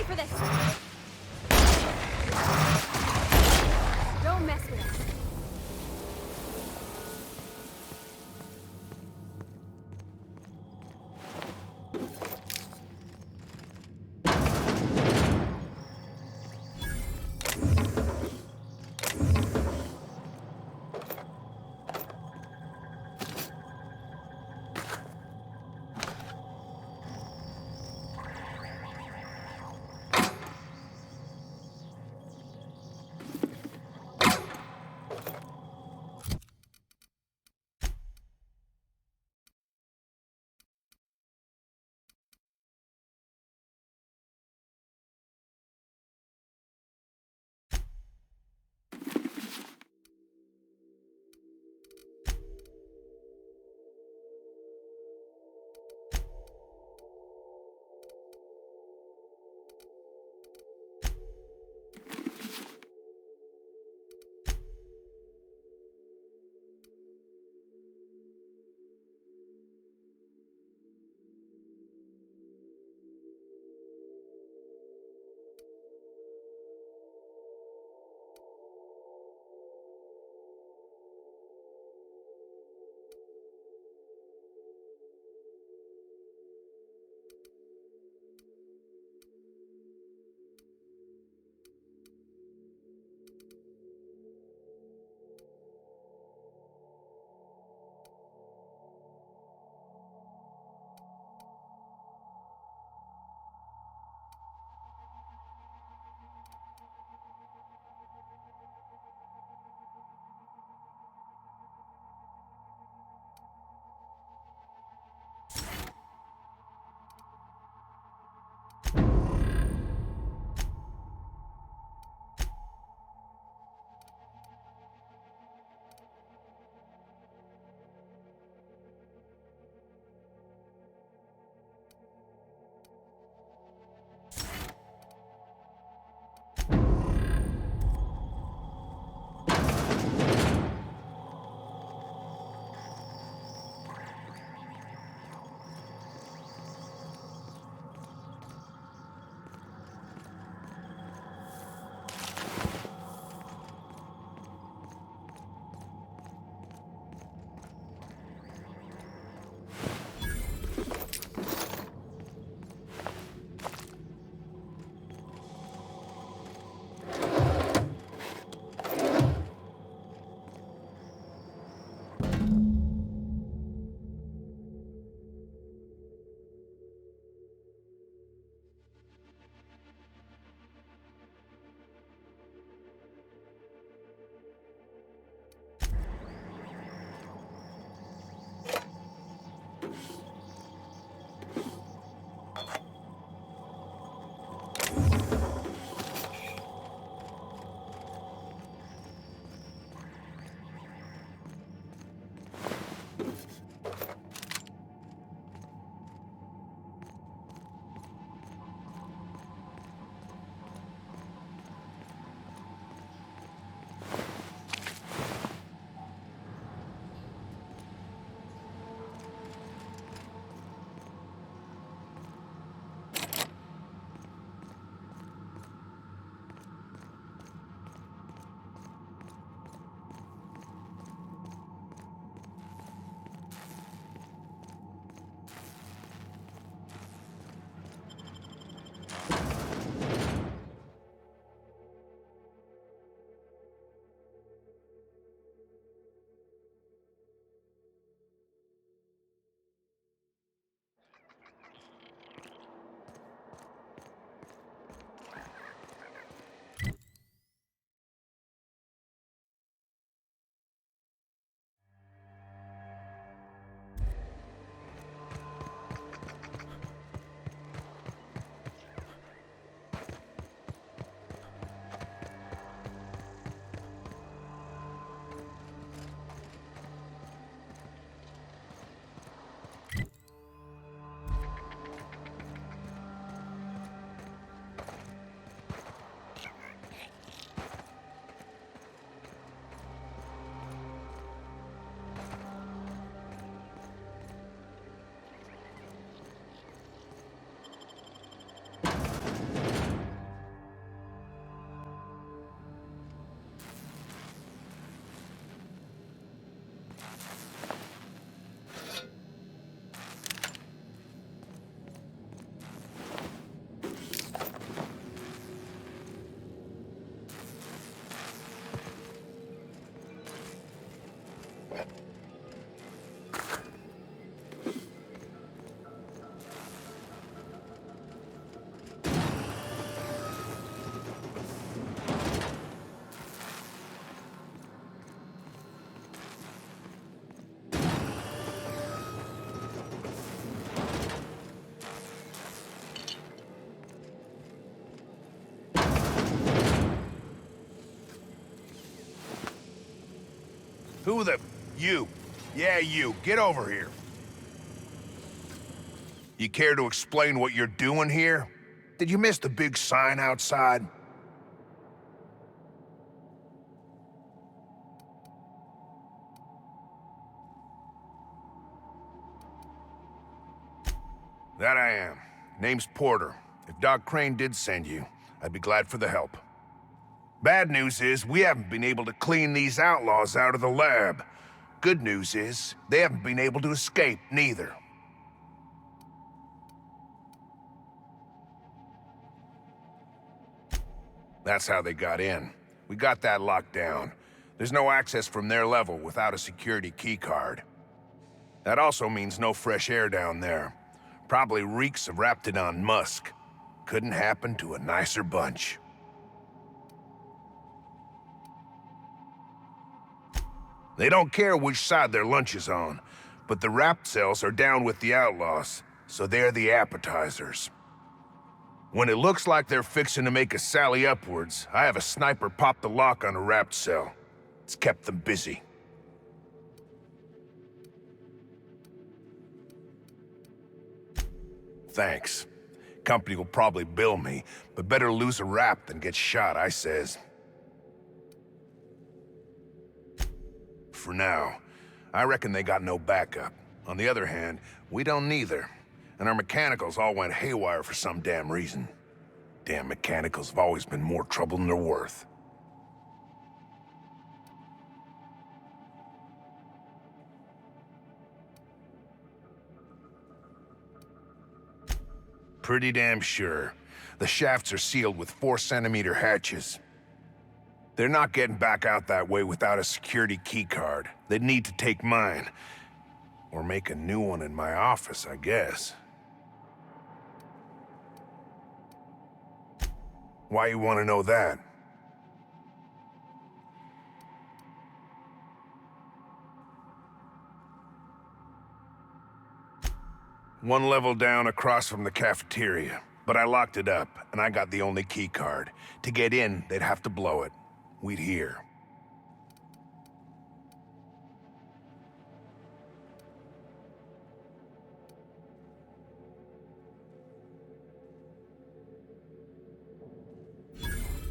pay for this! Don't mess with us. Who the... You. Yeah, you. Get over here. You care to explain what you're doing here? Did you miss the big sign outside? That I am. Name's Porter. If Doc Crane did send you, I'd be glad for the help. Bad news is, we haven't been able to clean these outlaws out of the lab. Good news is, they haven't been able to escape, neither. That's how they got in. We got that locked down. There's no access from their level without a security keycard. That also means no fresh air down there. Probably reeks of Raptidon musk. Couldn't happen to a nicer bunch. They don't care which side their lunch is on, but the Rapt cells are down with the outlaws, so they're the appetizers. When it looks like they're fixing to make a sally upwards, I have a sniper pop the lock on a Rapt cell. It's kept them busy. Thanks. Company will probably bill me, but better lose a Rapt than get shot, I says. For now, I reckon they got no backup. On the other hand, we don't neither. And our mechanicals all went haywire for some damn reason. Damn mechanicals have always been more trouble than they're worth. Pretty damn sure. The shafts are sealed with 4-centimeter hatches. They're not getting back out that way without a security keycard. They'd need to take mine. Or make a new one in my office, I guess. Why you want to know that? One level down across from the cafeteria. But I locked it up, and I got the only keycard. To get in, they'd have to blow it. We'd hear.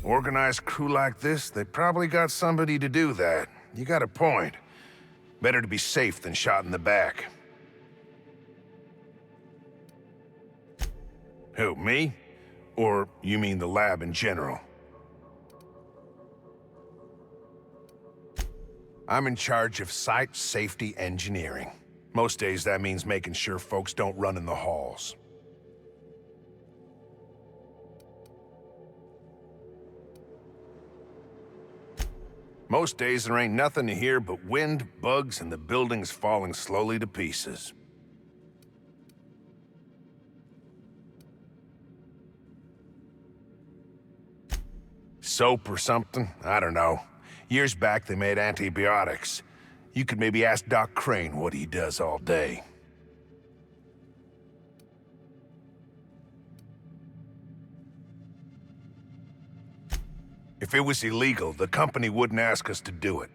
Organized crew like this, they probably got somebody to do that. You got a point. Better to be safe than shot in the back. Who, me? Or you mean the lab in general? I'm in charge of site safety engineering. Most days that means making sure folks don't run in the halls. Most days there ain't nothing to hear but wind, bugs, and the buildings falling slowly to pieces. Soap or something? I don't know. Years back they made antibiotics. You could maybe ask Doc Crane what he does all day. If it was illegal, the company wouldn't ask us to do it.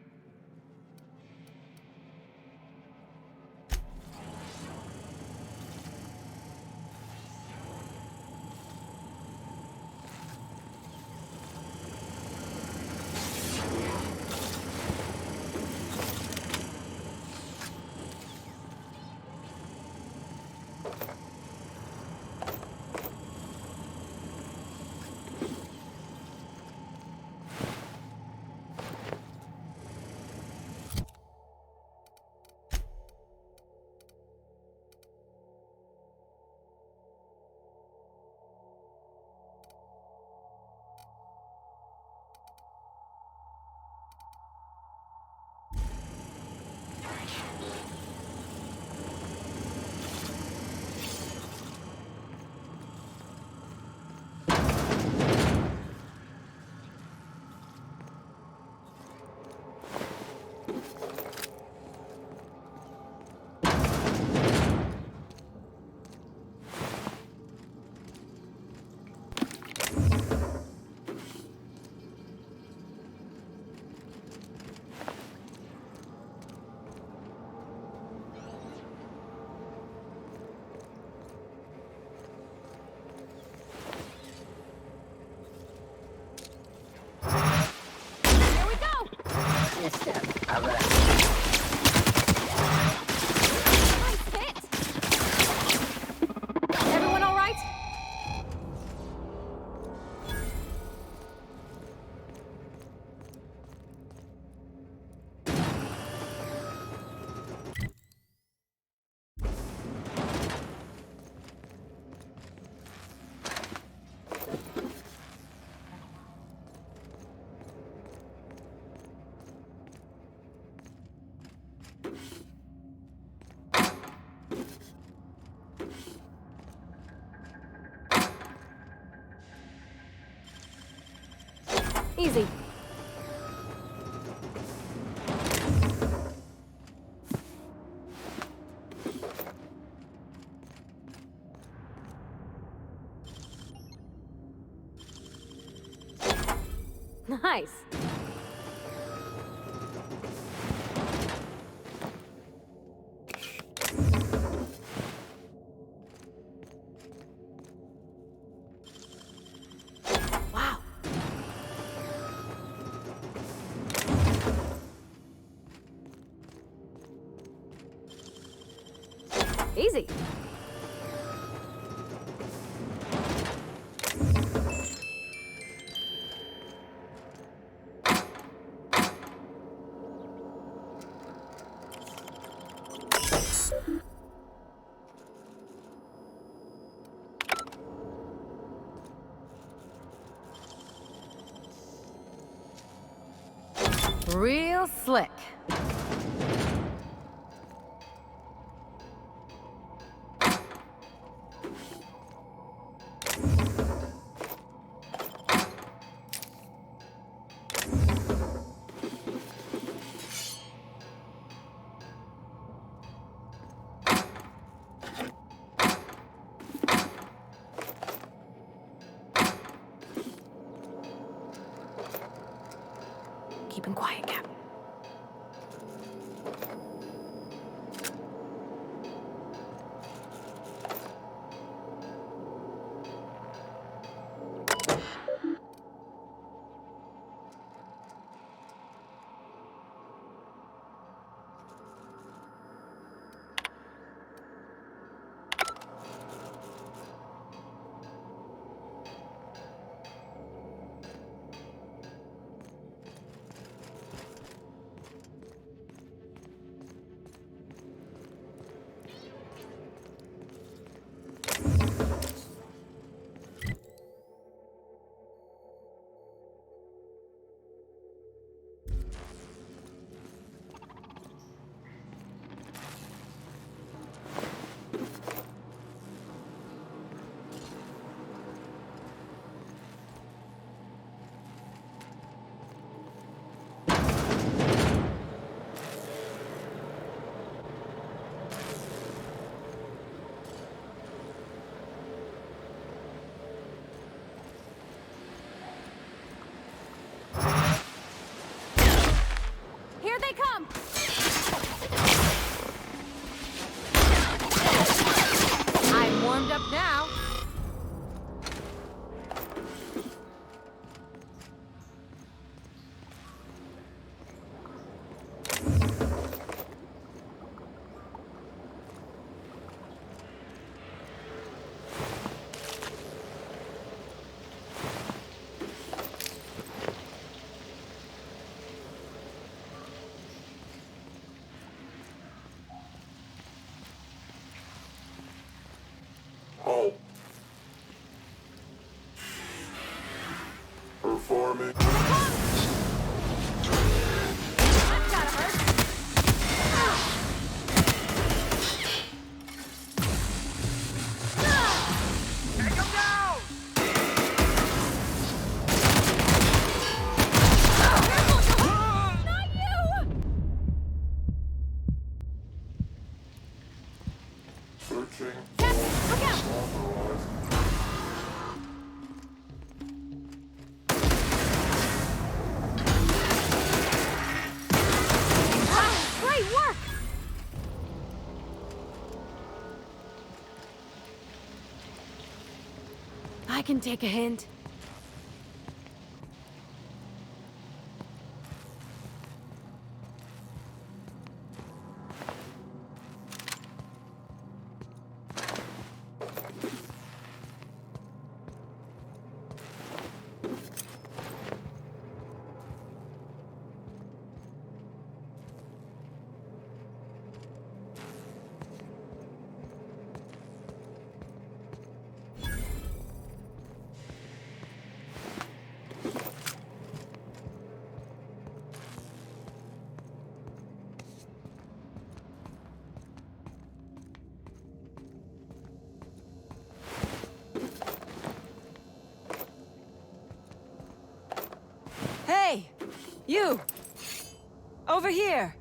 Easy. Nice. Wow. Easy. Real slick. Keep him quiet, Cap. Here they come! I'm warmed up now. Halt. Performing. That's gotta hurt. Take him down! Not you! Searching. Captain, look out! Authorized. Wow, great work! I can take a hint. You! Over here!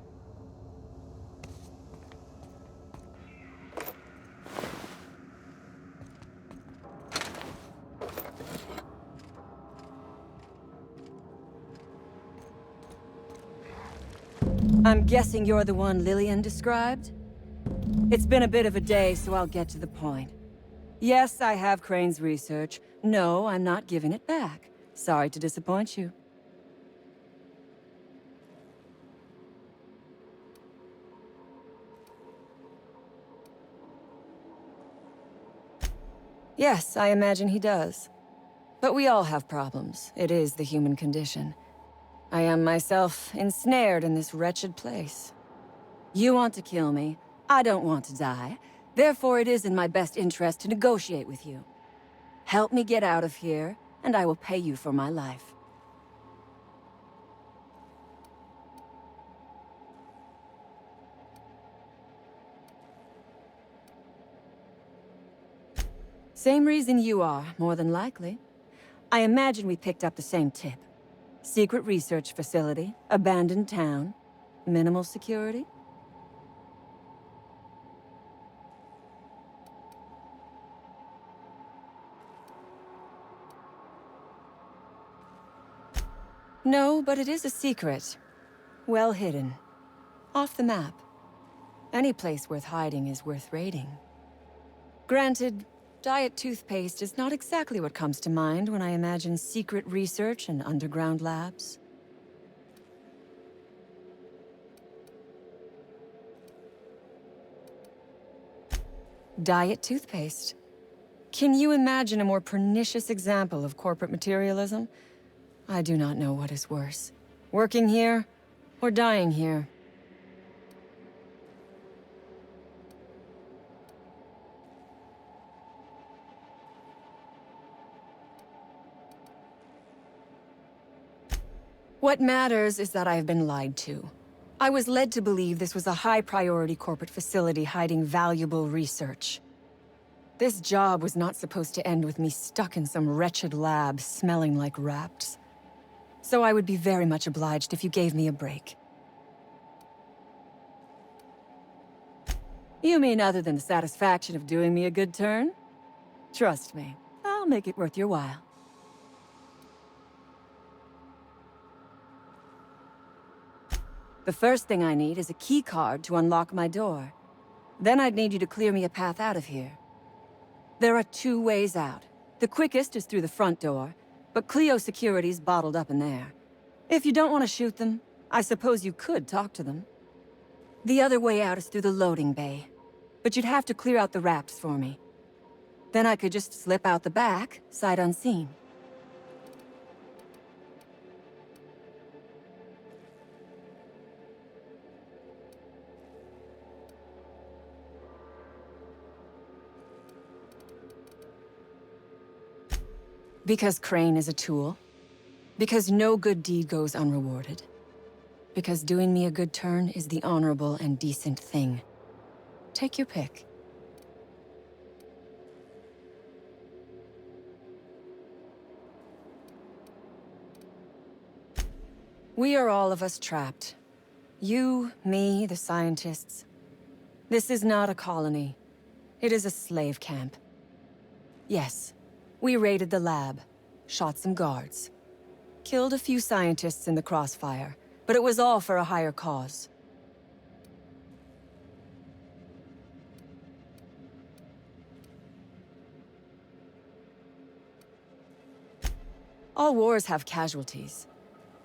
I'm guessing you're the one Lillian described? It's been a bit of a day, so I'll get to the point. Yes, I have Crane's research. No, I'm not giving it back. Sorry to disappoint you. Yes, I imagine he does. But we all have problems. It is the human condition. I am myself ensnared in this wretched place. You want to kill me. I don't want to die. Therefore, it is in my best interest to negotiate with you. Help me get out of here, and I will pay you for my life. Same reason you are, more than likely. I imagine we picked up the same tip. Secret research facility, abandoned town, minimal security. No, but it is a secret. Well hidden. Off the map. Any place worth hiding is worth raiding. Granted, diet toothpaste is not exactly what comes to mind when I imagine secret research and underground labs. Diet toothpaste. Can you imagine a more pernicious example of corporate materialism? I do not know what is worse. Working here, or dying here. What matters is that I have been lied to. I was led to believe this was a high-priority corporate facility hiding valuable research. This job was not supposed to end with me stuck in some wretched lab smelling like rats. So I would be very much obliged if you gave me a break. You mean other than the satisfaction of doing me a good turn? Trust me, I'll make it worth your while. The first thing I need is a key card to unlock my door. Then I'd need you to clear me a path out of here. There are 2 ways out. The quickest is through the front door, but Cleo Security's bottled up in there. If you don't want to shoot them, I suppose you could talk to them. The other way out is through the loading bay, but you'd have to clear out the wraps for me. Then I could just slip out the back, sight unseen. Because Crane is a tool. Because no good deed goes unrewarded. Because doing me a good turn is the honorable and decent thing. Take your pick. We are all of us trapped. You, me, the scientists. This is not a colony. It is a slave camp. Yes. We raided the lab, shot some guards, killed a few scientists in the crossfire, but it was all for a higher cause. All wars have casualties.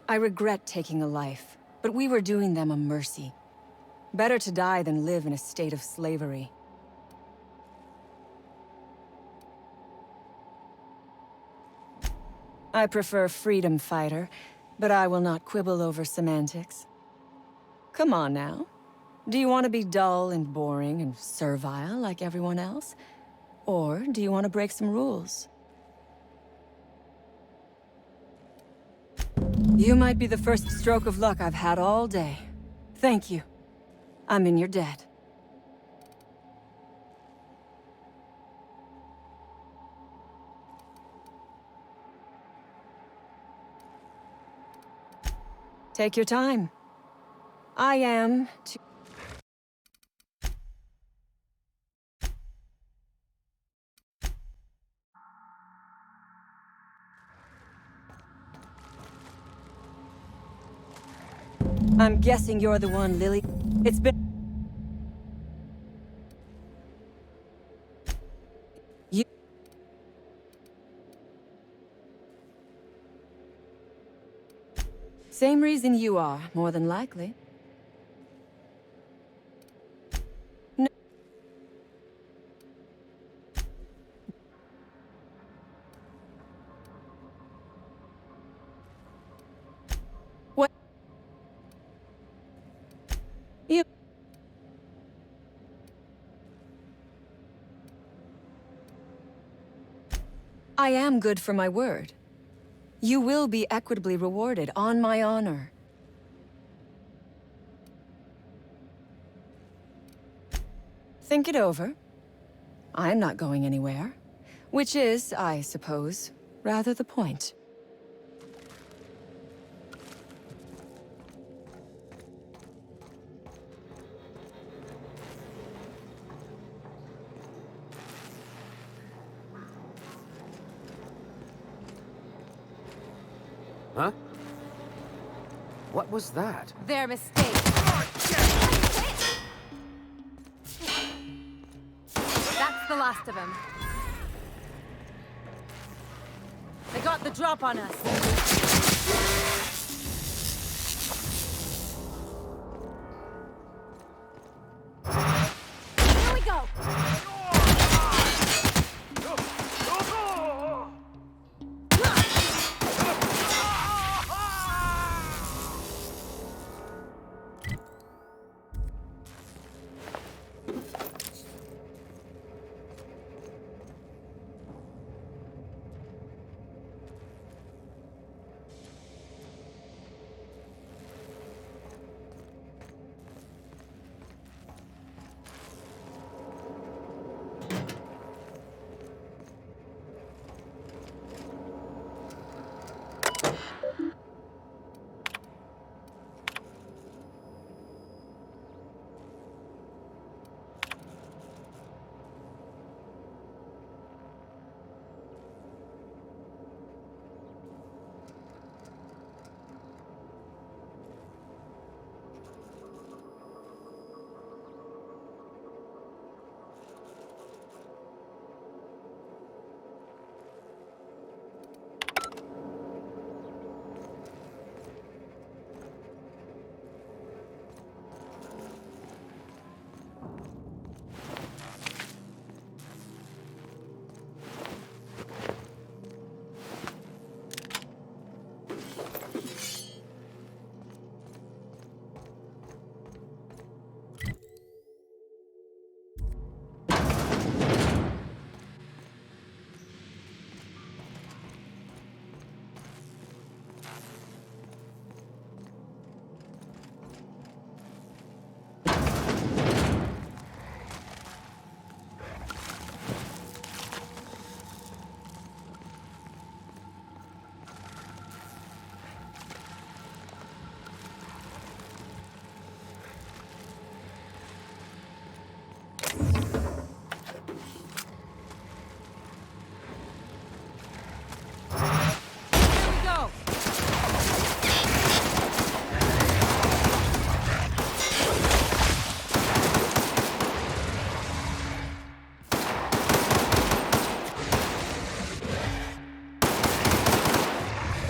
I regret taking a life, but we were doing them a mercy. Better to die than live in a state of slavery. I prefer freedom fighter, but I will not quibble over semantics. Come on now. Do you want to be dull and boring and servile like everyone else? Or do you want to break some rules? You might be the first stroke of luck I've had all day. Thank you. I'm in your debt. Take your time. I am too... I'm guessing you're the one, Lily. It's been... You... Same reason you are, more than likely. No. What? You... I am good for my word. You will be equitably rewarded, on my honor. Think it over. I'm not going anywhere. Which is, I suppose, rather the point. Huh? What was that? Their mistake. That's the last of them. They got the drop on us. Here we go.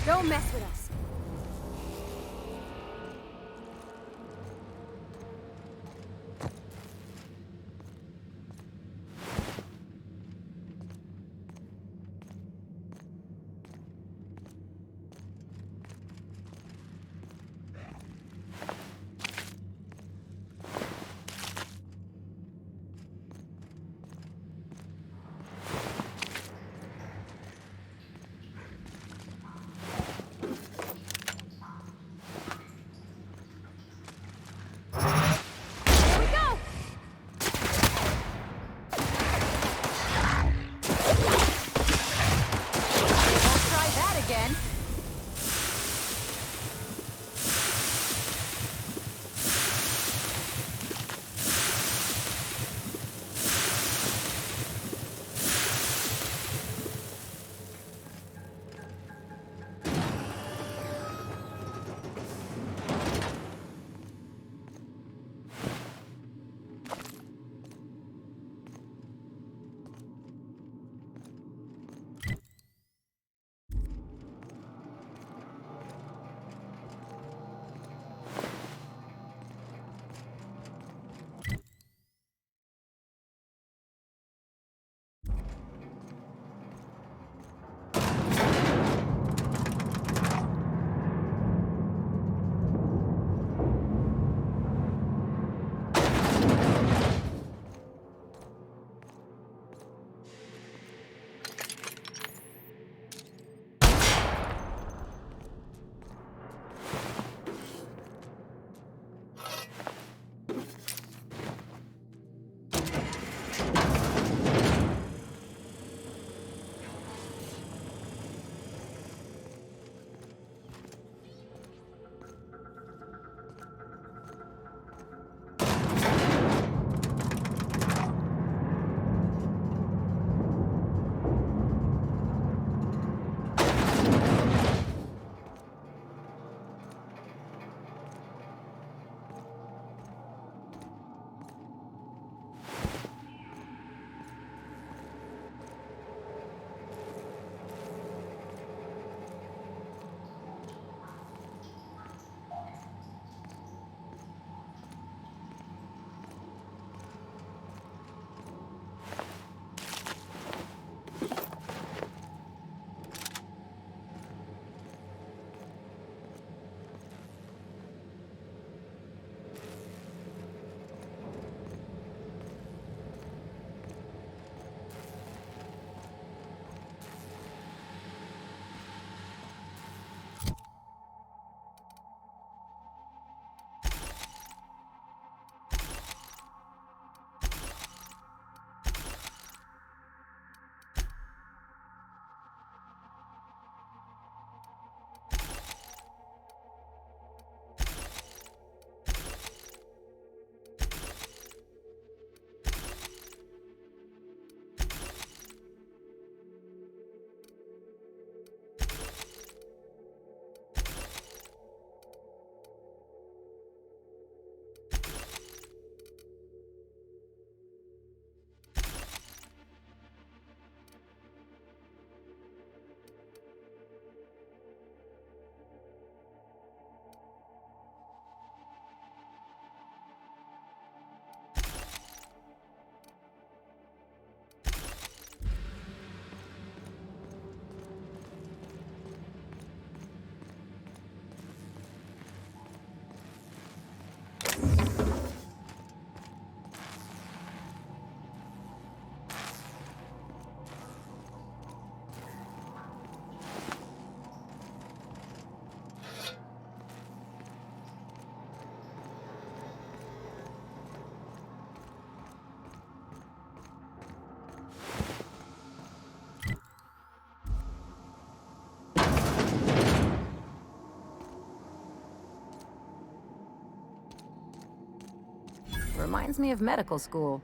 Don't mess with us. Reminds me of medical school.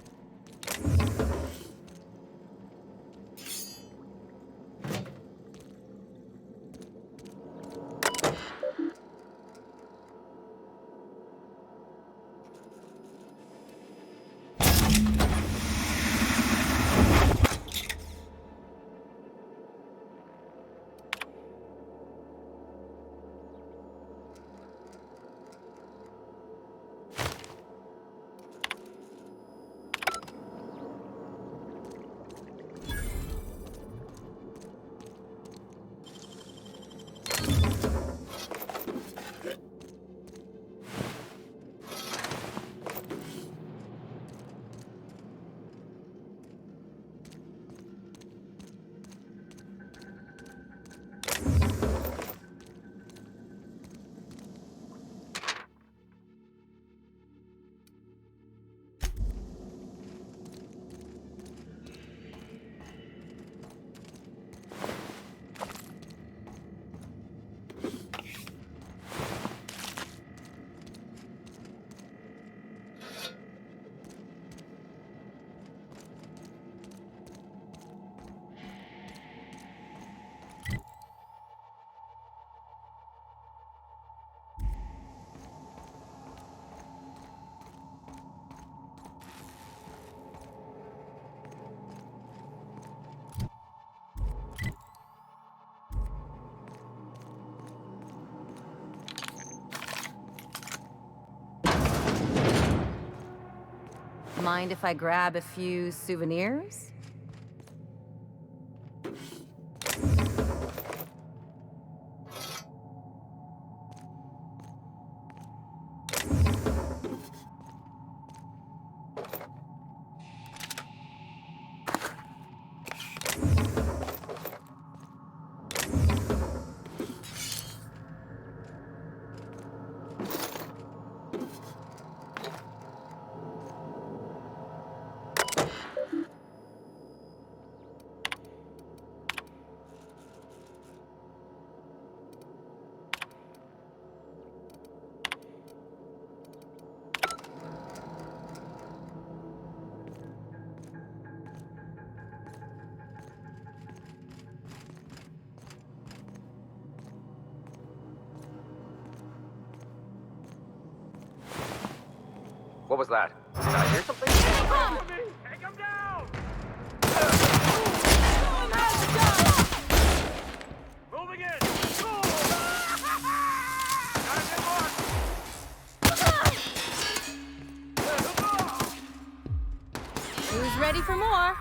Mind if I grab a few souvenirs? What was that? Did I hear something? Take him down! Moving in! Gotta get more! Who's ready for more?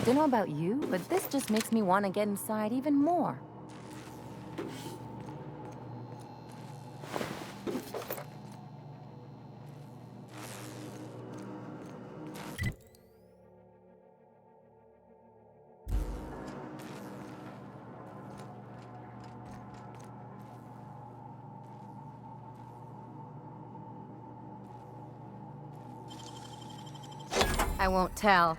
Don't know about you, but this just makes me want to get inside even more. I won't tell.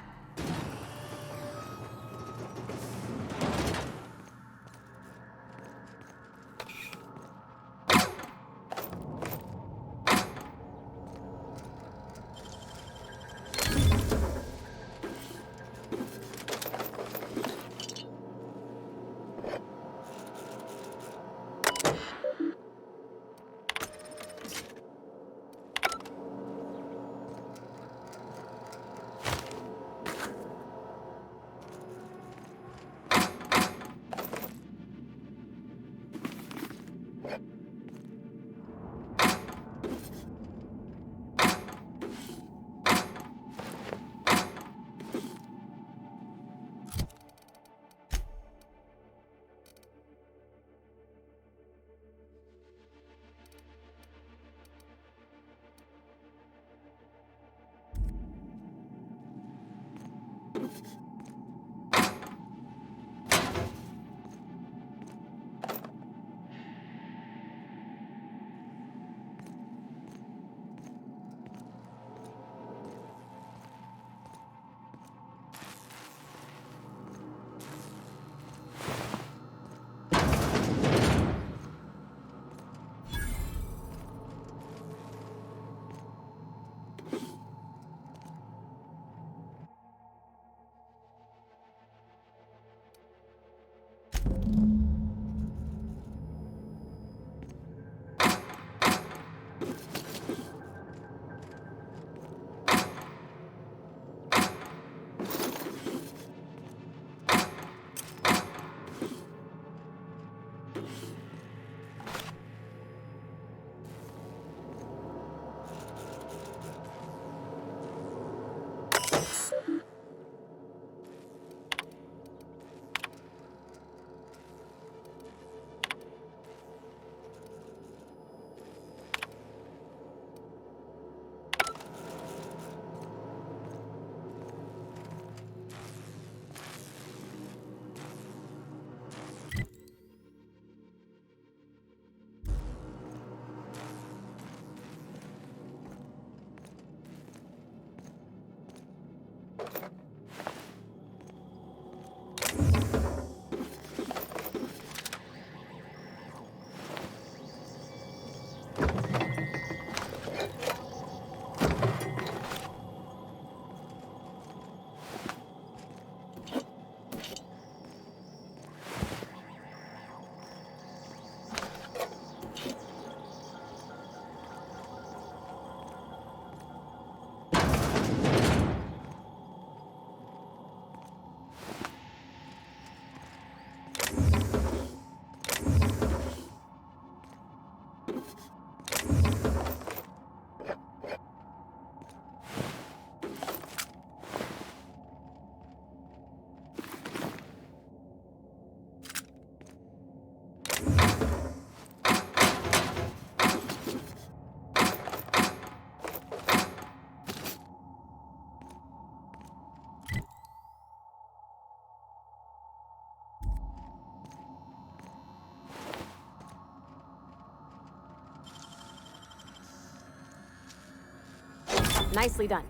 Nicely done.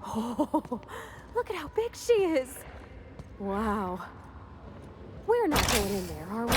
Oh, look at how big she is. Wow. We're not going in there, are we?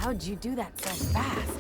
How'd you do that so fast?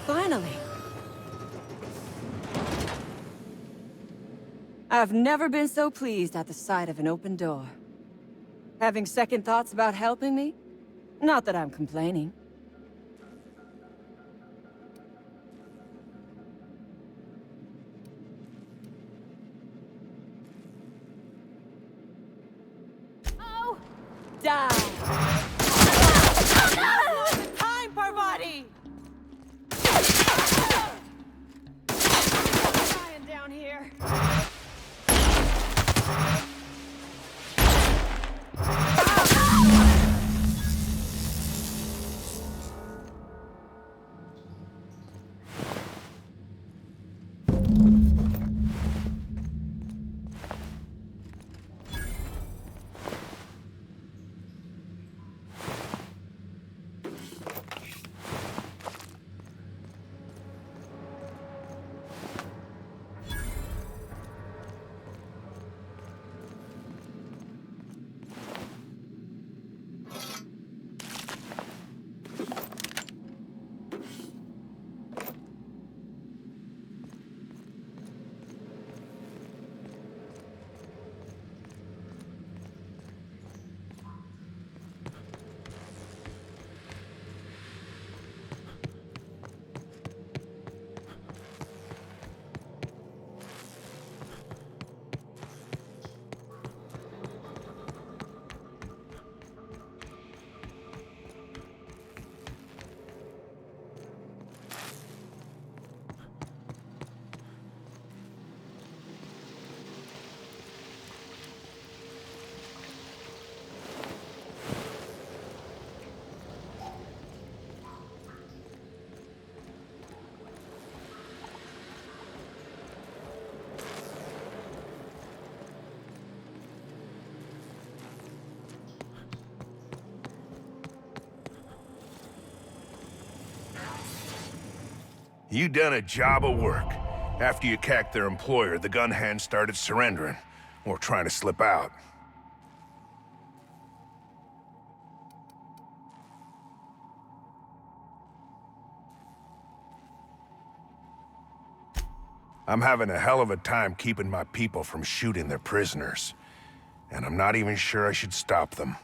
Finally. I've never been so pleased at the sight of an open door. Having second thoughts about helping me? Not that I'm complaining. Oh! Die! Time, Parvati! Dying down here. Ah! You done a job of work. After you cacked their employer, the gun hands started surrendering, or trying to slip out. I'm having a hell of a time keeping my people from shooting their prisoners. And I'm not even sure I should stop them.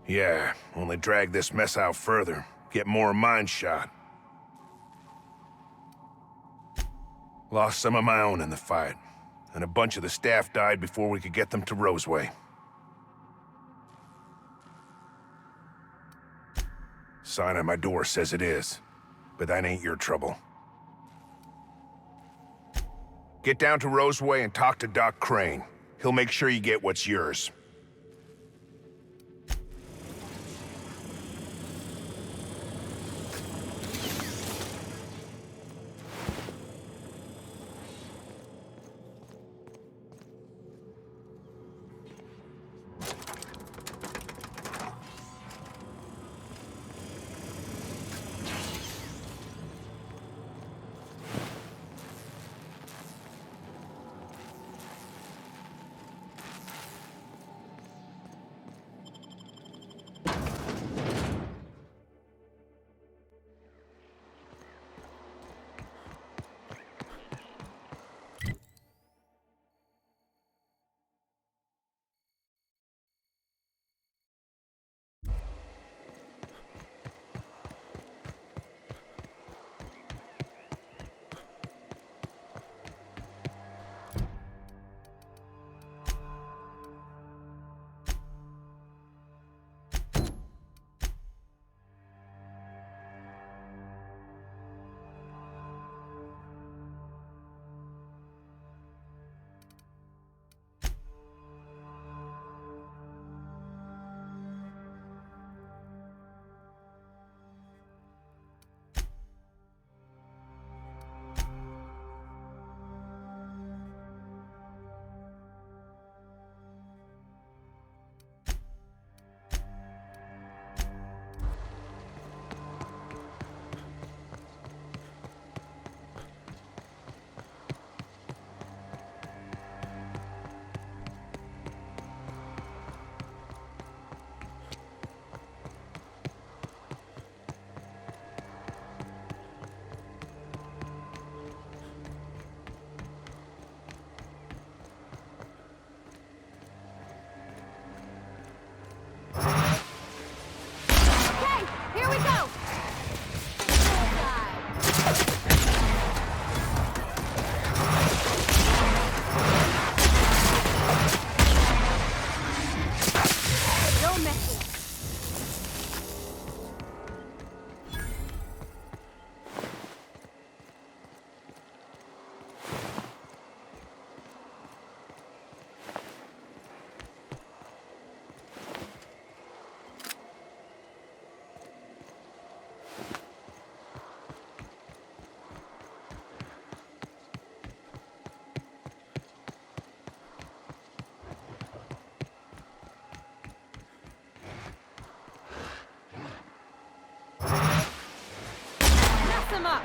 Yeah, only drag this mess out further. Get more of mine shot. Lost some of my own in the fight. And a bunch of the staff died before we could get them to Roseway. Sign on my door says it is, but that ain't your trouble. Get down to Roseway and talk to Doc Crane. He'll make sure you get what's yours. Here we go! No messing. Mess him up!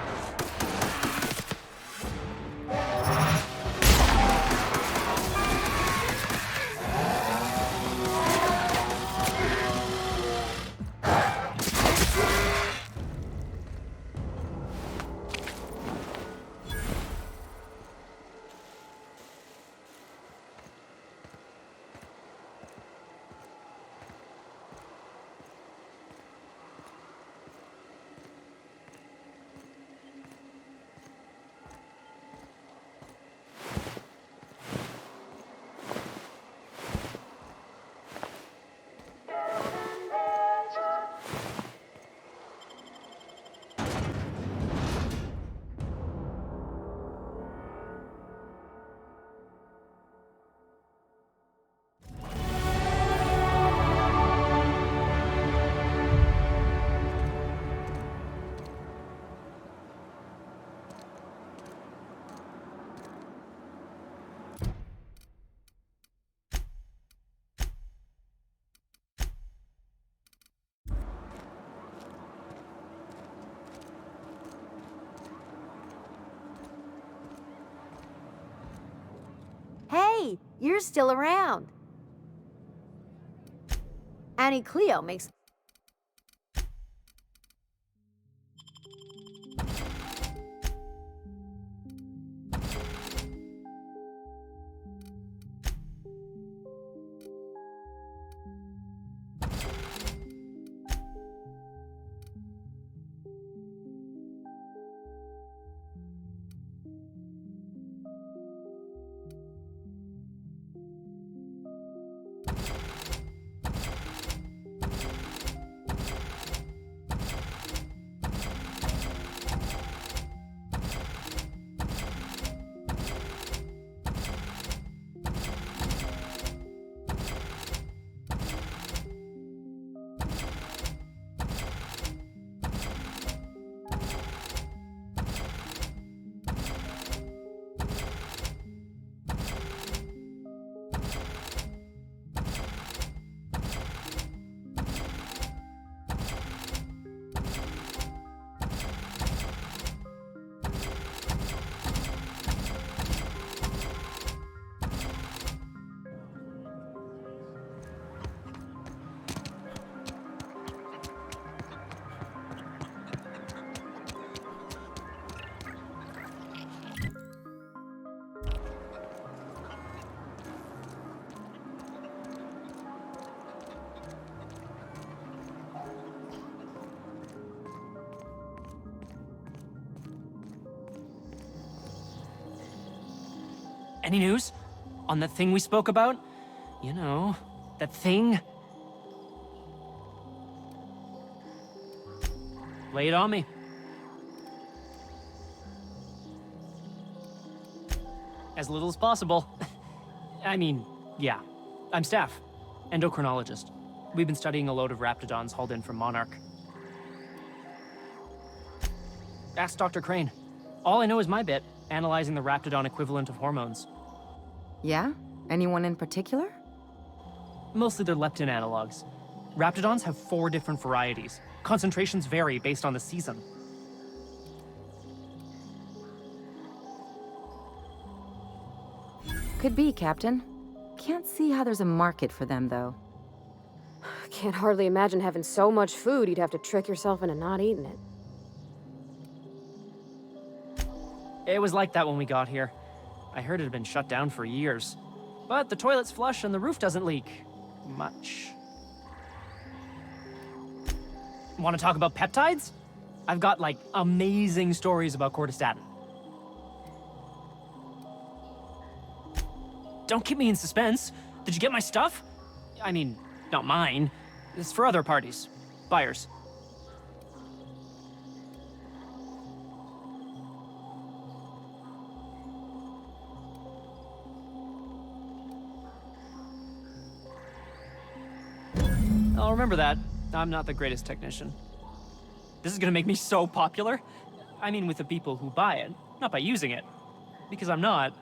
you're still around. Annie Cleo makes... Any news? On that thing we spoke about? You know, that thing? Lay it on me. As little as possible. I mean, yeah. I'm Staff, endocrinologist. We've been studying a load of raptidons hauled in from Monarch. Ask Dr. Crane. All I know is my bit, analyzing the raptidon equivalent of hormones. Yeah? Anyone in particular? Mostly they're leptin analogs. Raptidons have 4 different varieties. Concentrations vary based on the season. Could be, Captain. Can't see how there's a market for them, though. Can't hardly imagine having so much food you'd have to trick yourself into not eating it. It was like that when we got here. I heard it had been shut down for years. But the toilet's flush and the roof doesn't leak. Much. Want to talk about peptides? I've got, like, amazing stories about cortistatin. Don't keep me in suspense. Did you get my stuff? I mean, not mine. It's for other parties. Buyers. I'll remember that. I'm not the greatest technician. This is gonna make me so popular. I mean with the people who buy it, not by using it. Because I'm not.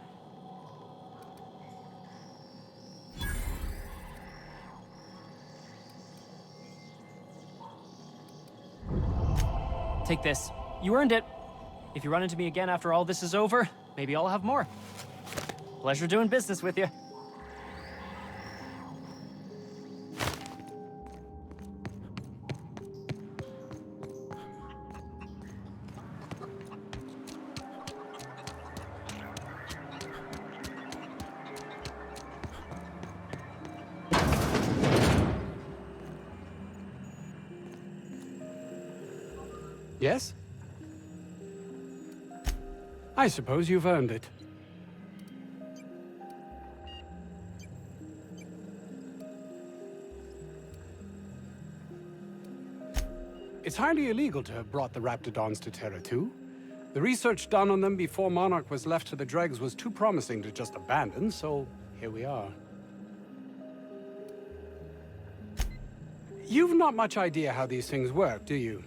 Take this. You earned it. If you run into me again after all this is over, maybe I'll have more. Pleasure doing business with you. Yes? I suppose you've earned it. It's highly illegal to have brought the raptidons to Terra 2. The research done on them before Monarch was left to the dregs was too promising to just abandon, so here we are. You've not much idea how these things work, do you?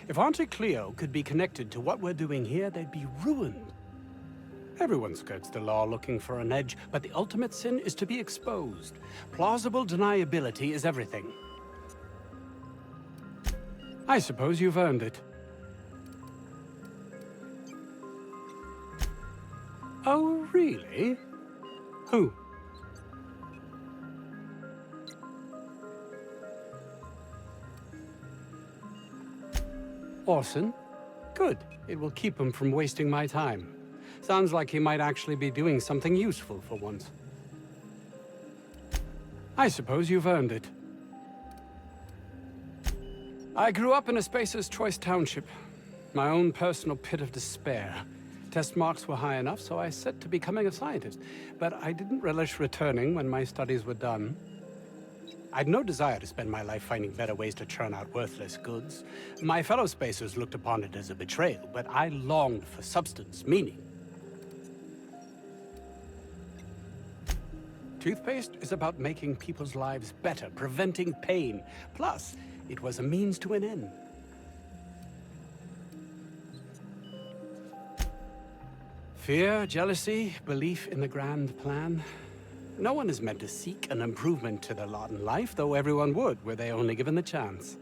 If Auntie Cleo could be connected to what we're doing here, they'd be ruined. Everyone skirts the law looking for an edge, but the ultimate sin is to be exposed. Plausible deniability is everything. I suppose you've earned it. Oh, really? Who? Orson? Good. It will keep him from wasting my time. Sounds like he might actually be doing something useful for once. I suppose you've earned it. I grew up in a Spacer's Choice township. My own personal pit of despair. Test marks were high enough, so I set to becoming a scientist. But I didn't relish returning when my studies were done. I'd no desire to spend my life finding better ways to churn out worthless goods. My fellow Spacers looked upon it as a betrayal, but I longed for substance, meaning. Toothpaste is about making people's lives better, preventing pain. Plus, it was a means to an end. Fear, jealousy, belief in the grand plan. No one is meant to seek an improvement to their lot in life, though everyone would, were they only given the chance.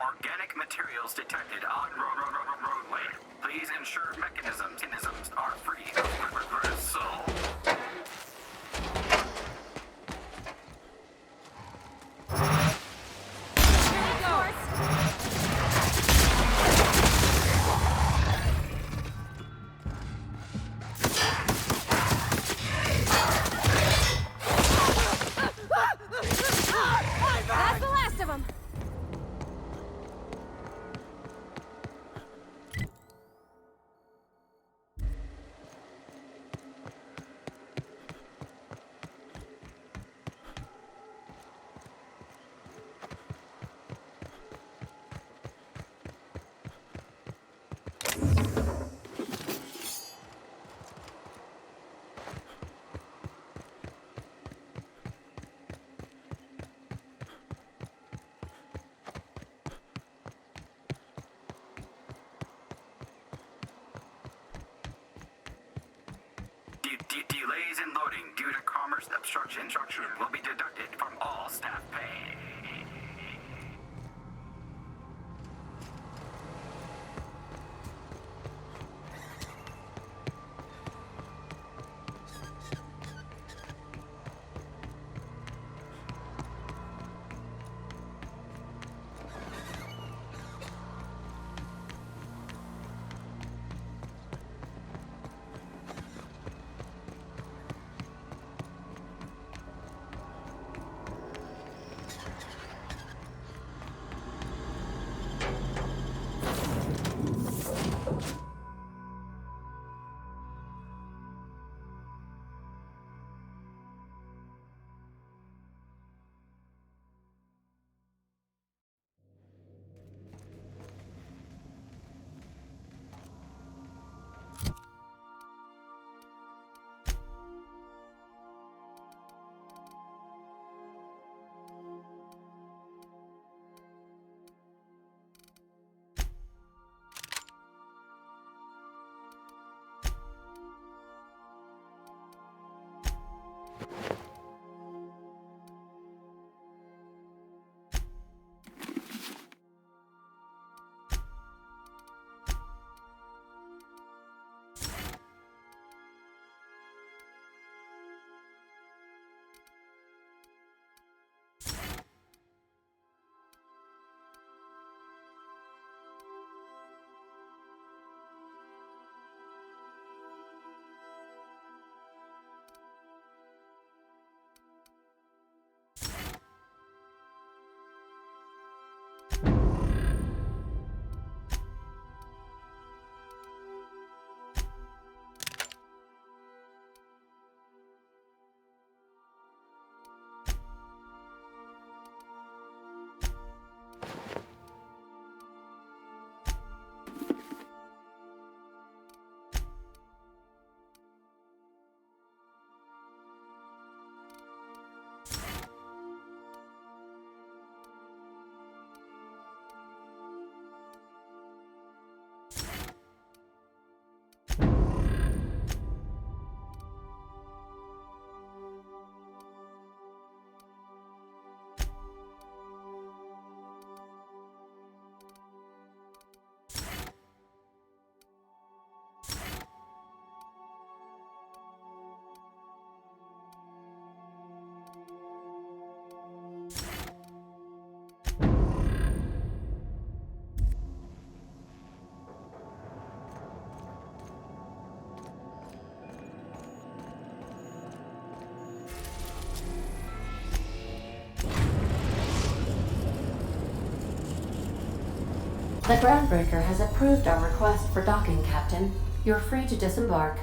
Organic materials detected on roadway. Please ensure mechanisms are free of reversal. That's the last of them. Delays in loading due to commerce obstruction will be deducted from all staff pay. The Groundbreaker has approved our request for docking, Captain. You're free to disembark.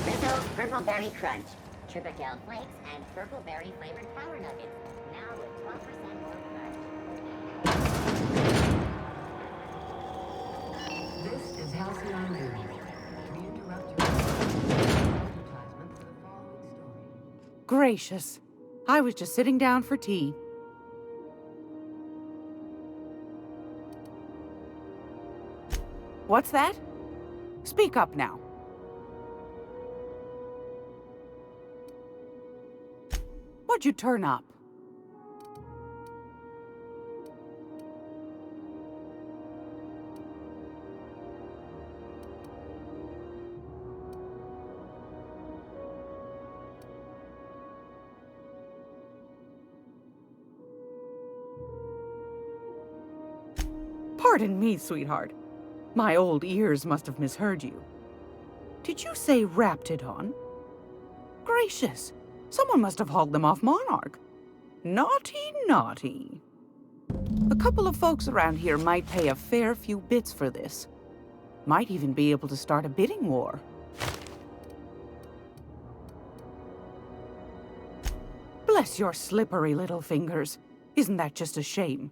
Rizzo's Purple Berry Crunch, Triple Flakes, and Purple Berry flavored Power Nuggets. Now with 12% more crunch. This is Halcyon News. We interrupt your advertisement for the following story. Gracious. I was just sitting down for tea. What's that? Speak up now. What'd you turn up? Pardon me, sweetheart. My old ears must have misheard you. Did you say Raptidon? Gracious! Someone must have hauled them off Monarch. Naughty, naughty. A couple of folks around here might pay a fair few bits for this. Might even be able to start a bidding war. Bless your slippery little fingers. Isn't that just a shame?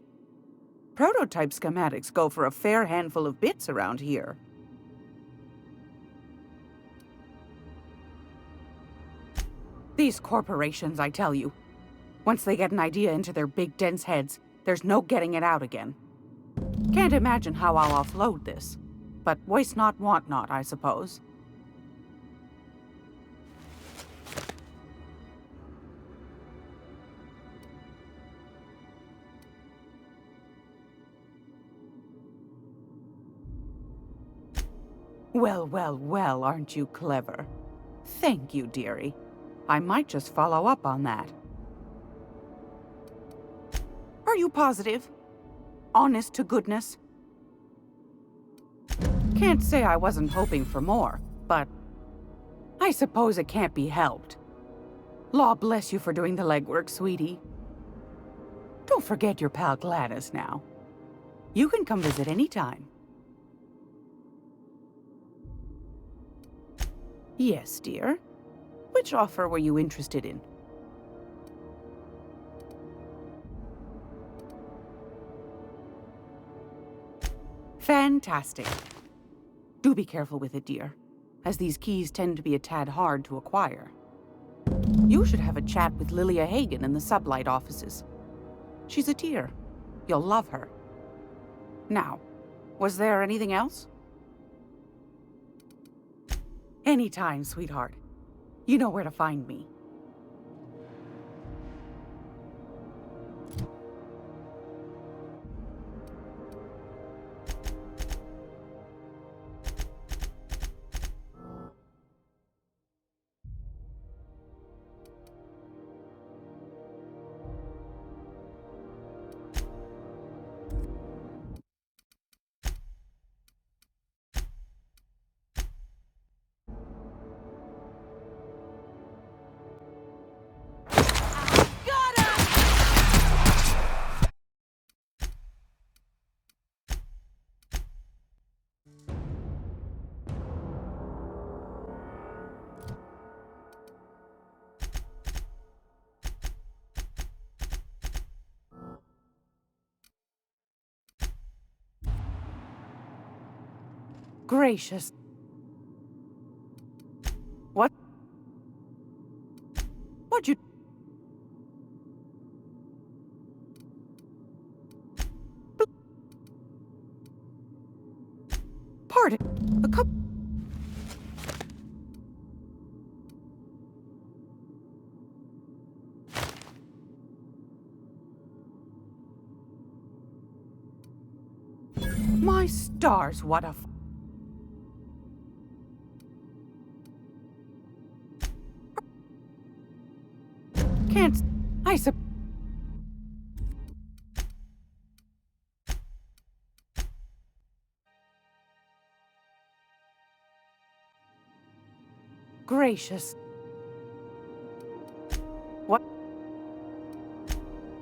Prototype schematics go for a fair handful of bits around here. These corporations, I tell you. Once they get an idea into their big, dense heads, there's no getting it out again. Can't imagine how I'll offload this. But waste not, want not, I suppose. Well, well, well, aren't you clever? Thank you, dearie. I might just follow up on that. Are you positive? Honest to goodness? Can't say I wasn't hoping for more, but I suppose it can't be helped. Law bless you for doing the legwork, sweetie. Don't forget your pal Gladys now. You can come visit anytime. Yes, dear. Which offer were you interested in? Fantastic. Do be careful with it, dear, as these keys tend to be a tad hard to acquire. You should have a chat with Lilia Hagen in the Sublight offices. She's a dear. You'll love her. Now, was there anything else? Anytime, sweetheart. You know where to find me. Gracious. What? What'd you... Pardon. A couple... My stars, what a... Can't... I sup... Gracious. What?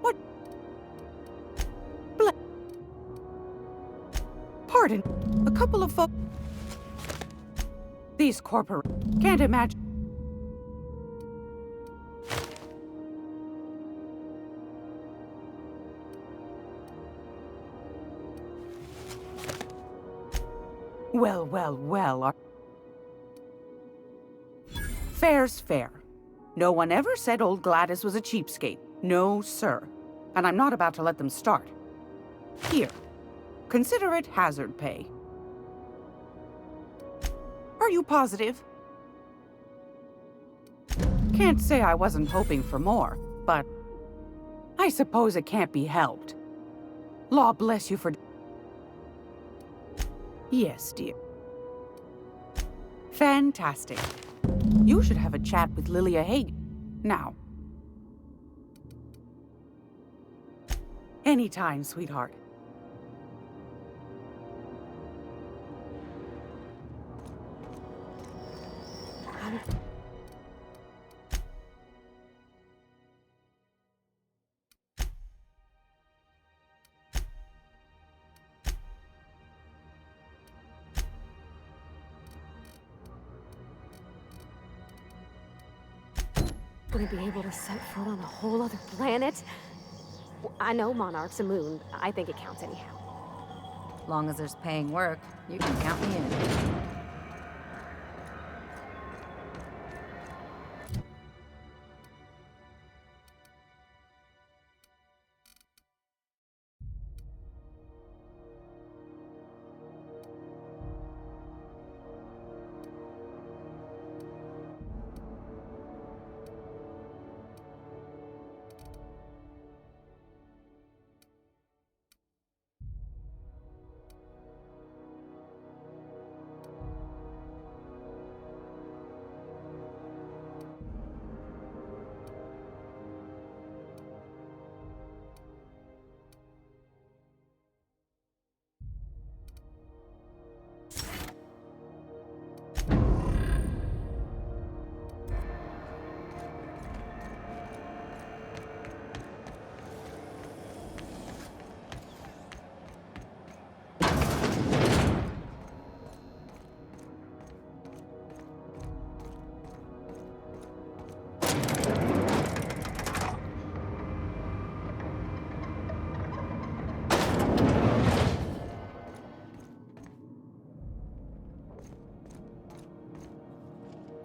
What? Pardon. A couple of folk... These corporate... Can't imagine... Well, well, well... Fair's fair. No one ever said old Gladys was a cheapskate. No, sir. And I'm not about to let them start. Here. Consider it hazard pay. Are you positive? Can't say I wasn't hoping for more, but I suppose it can't be helped. Law bless you for... Yes, dear. Fantastic. You should have a chat with Lilia Hagen. Now. Anytime, sweetheart. Gonna be able to set foot on a whole other planet? I know Monarch's a moon. I think it counts anyhow. Long as there's paying work, you can count me in.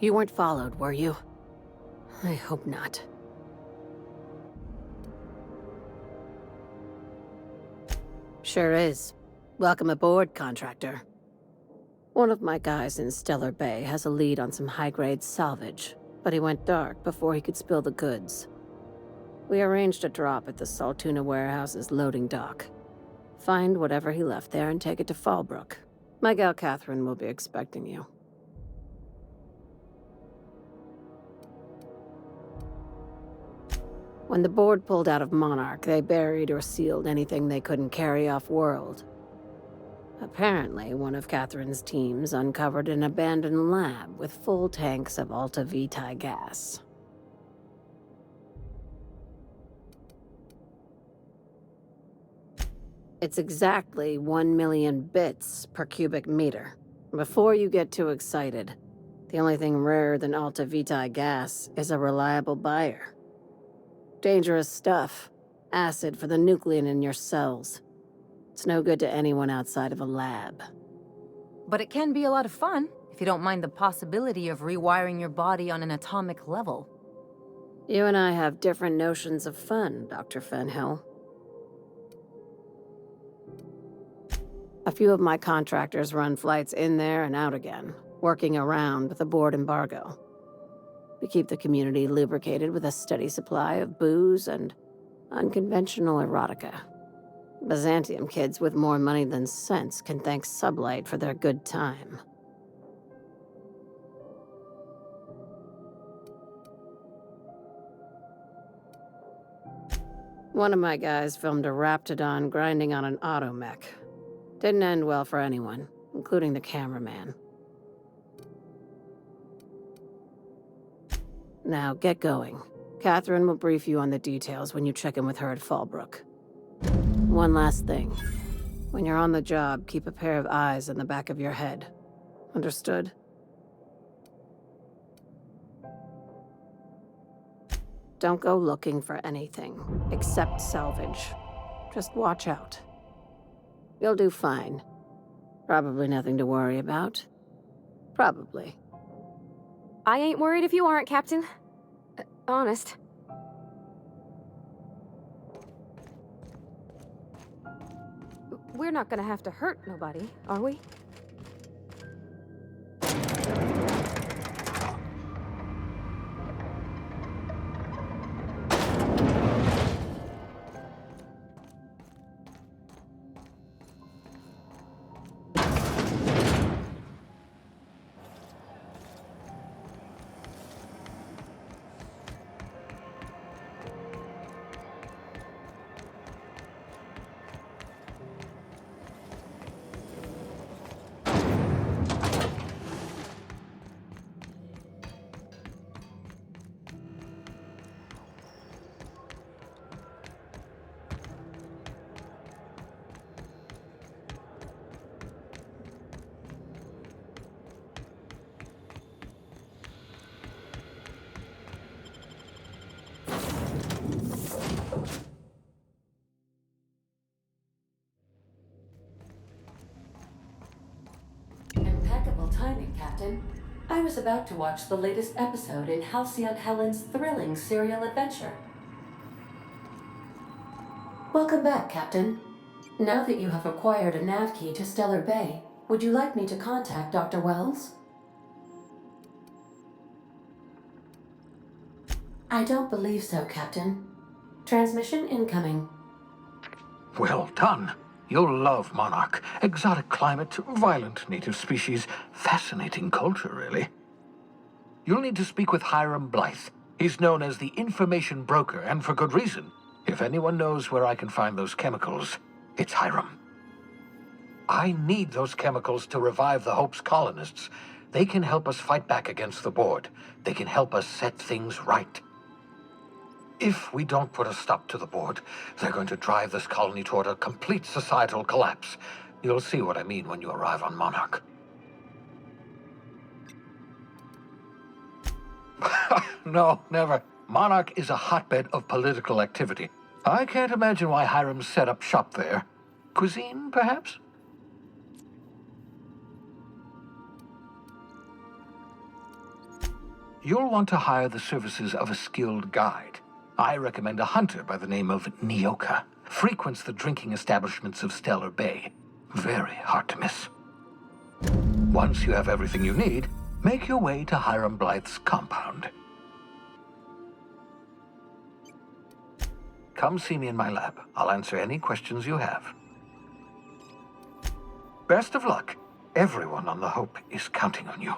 You weren't followed, were you? I hope not. Sure is. Welcome aboard, contractor. One of my guys in Stellar Bay has a lead on some high-grade salvage, but he went dark before he could spill the goods. We arranged a drop at the Saltuna warehouse's loading dock. Find whatever he left there and take it to Fallbrook. My gal Catherine will be expecting you. When the board pulled out of Monarch, they buried or sealed anything they couldn't carry off-world. Apparently, one of Catherine's teams uncovered an abandoned lab with full tanks of Alta Vitae gas. It's exactly 1 million bits per cubic meter. Before you get too excited, the only thing rarer than Alta Vitae gas is a reliable buyer. Dangerous stuff. Acid for the nuclein in your cells. It's no good to anyone outside of a lab. But it can be a lot of fun, if you don't mind the possibility of rewiring your body on an atomic level. You and I have different notions of fun, Dr. Fenhill. A few of my contractors run flights in there and out again, working around with the board embargo. We keep the community lubricated with a steady supply of booze and unconventional erotica. Byzantium kids with more money than sense can thank Sublight for their good time. One of my guys filmed a Raptidon grinding on an automech. Didn't end well for anyone, including the cameraman. Now, get going. Catherine will brief you on the details when you check in with her at Fallbrook. One last thing. When you're on the job, keep a pair of eyes in the back of your head. Understood? Don't go looking for anything, except salvage. Just watch out. You'll do fine. Probably nothing to worry about. Probably. I ain't worried if you aren't, Captain. Honest. We're not gonna have to hurt nobody, are we? Impeccable timing, Captain. I was about to watch the latest episode in Halcyon Helen's thrilling serial adventure. Welcome back, Captain. Now that you have acquired a nav key to Stellar Bay, would you like me to contact Dr. Wells? I don't believe so, Captain. Transmission incoming. Well done. You'll love Monarch. Exotic climate, violent native species, fascinating culture, really. You'll need to speak with Hiram Blythe. He's known as the information broker, and for good reason. If anyone knows where I can find those chemicals, it's Hiram. I need those chemicals to revive the Hope's colonists. They can help us fight back against the Board. They can help us set things right. If we don't put a stop to the Board, they're going to drive this colony toward a complete societal collapse. You'll see what I mean when you arrive on Monarch. No, never. Monarch is a hotbed of political activity. I can't imagine why Hiram set up shop there. Cuisine, perhaps? You'll want to hire the services of a skilled guide. I recommend a hunter by the name of Nyoka. Frequents the drinking establishments of Stellar Bay. Very hard to miss. Once you have everything you need, make your way to Hiram Blythe's compound. Come see me in my lab. I'll answer any questions you have. Best of luck. Everyone on the Hope is counting on you.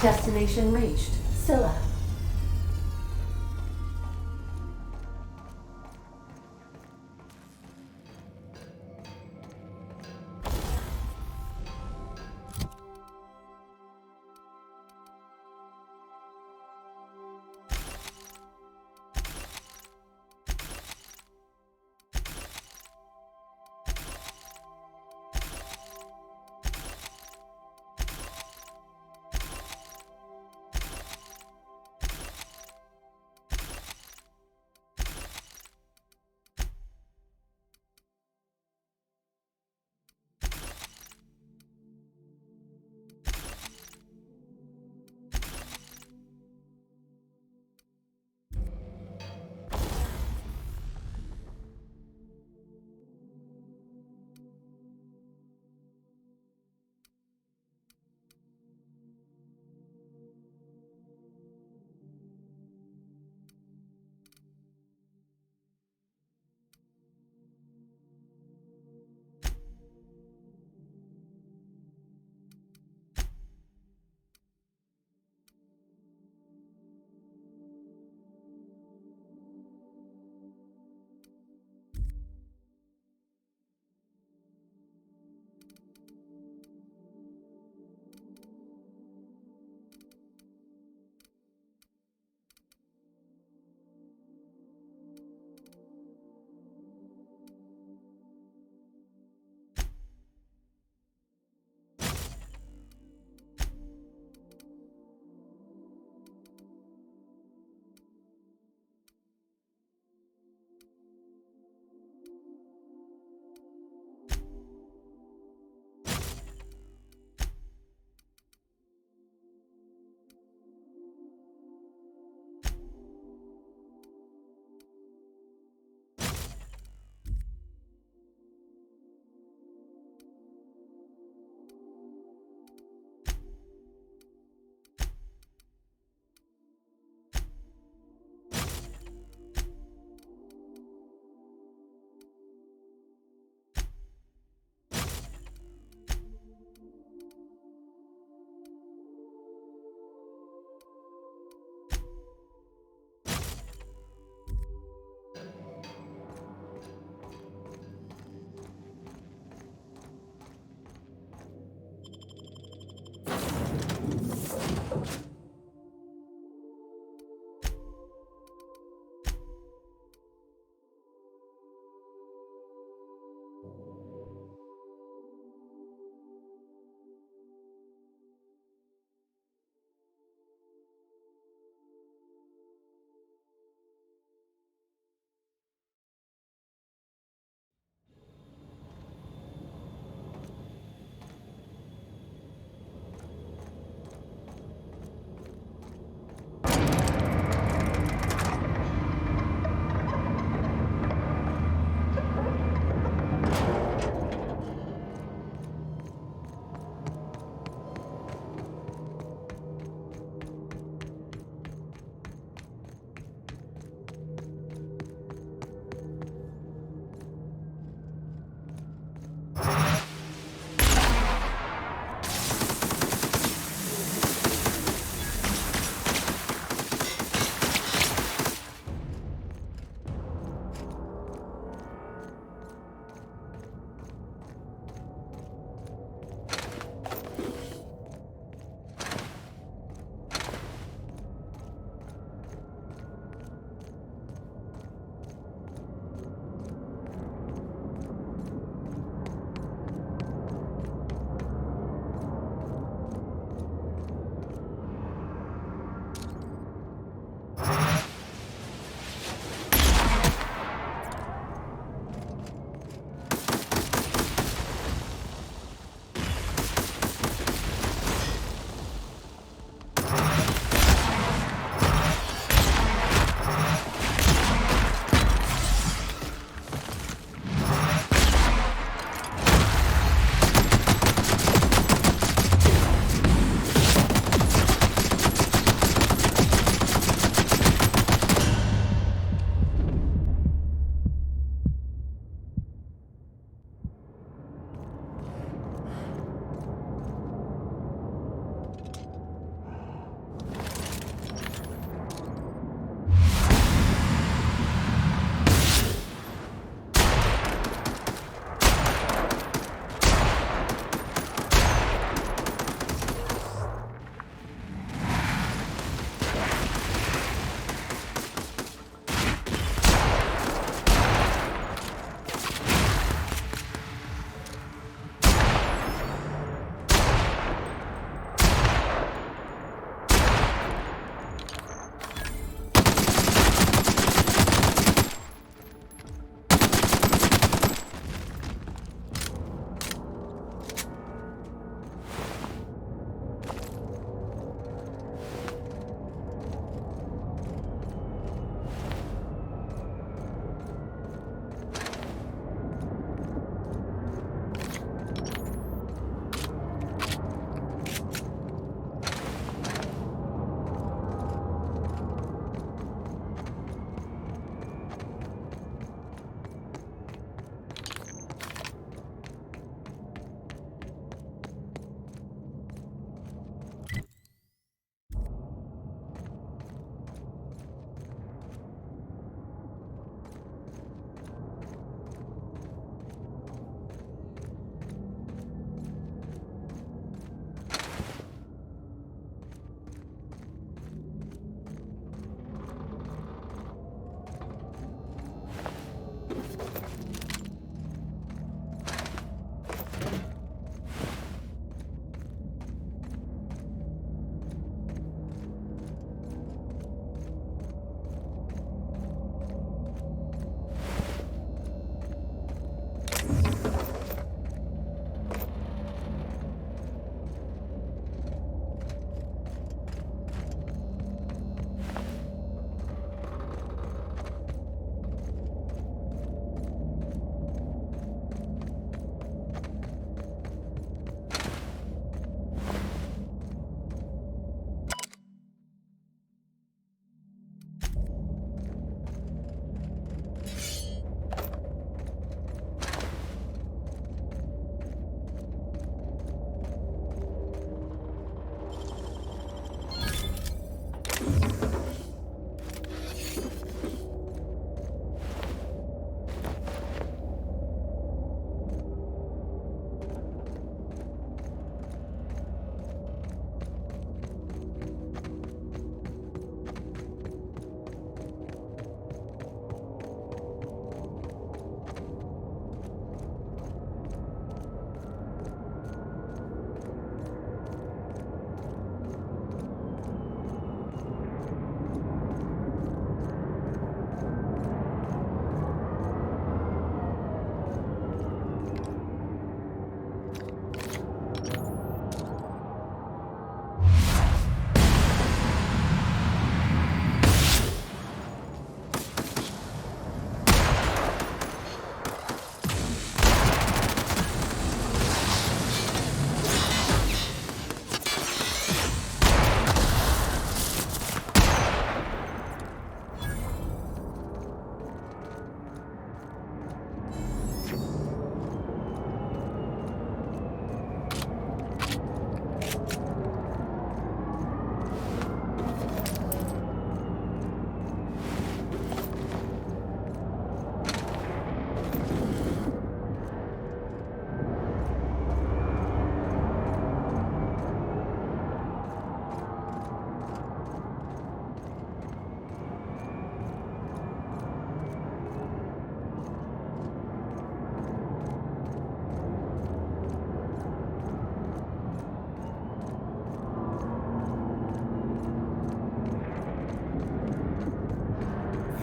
Destination reached. Scylla.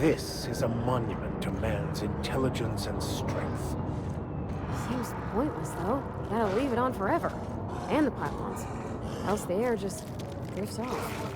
This is a monument to man's intelligence and strength. Seems pointless, though. You gotta leave it on forever. And the pylons. Else the air just drifts off.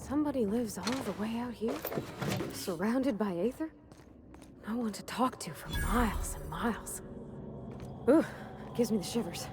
Somebody lives all the way out here? Surrounded by Aether? No one to talk to for miles and miles. Ooh, gives me the shivers.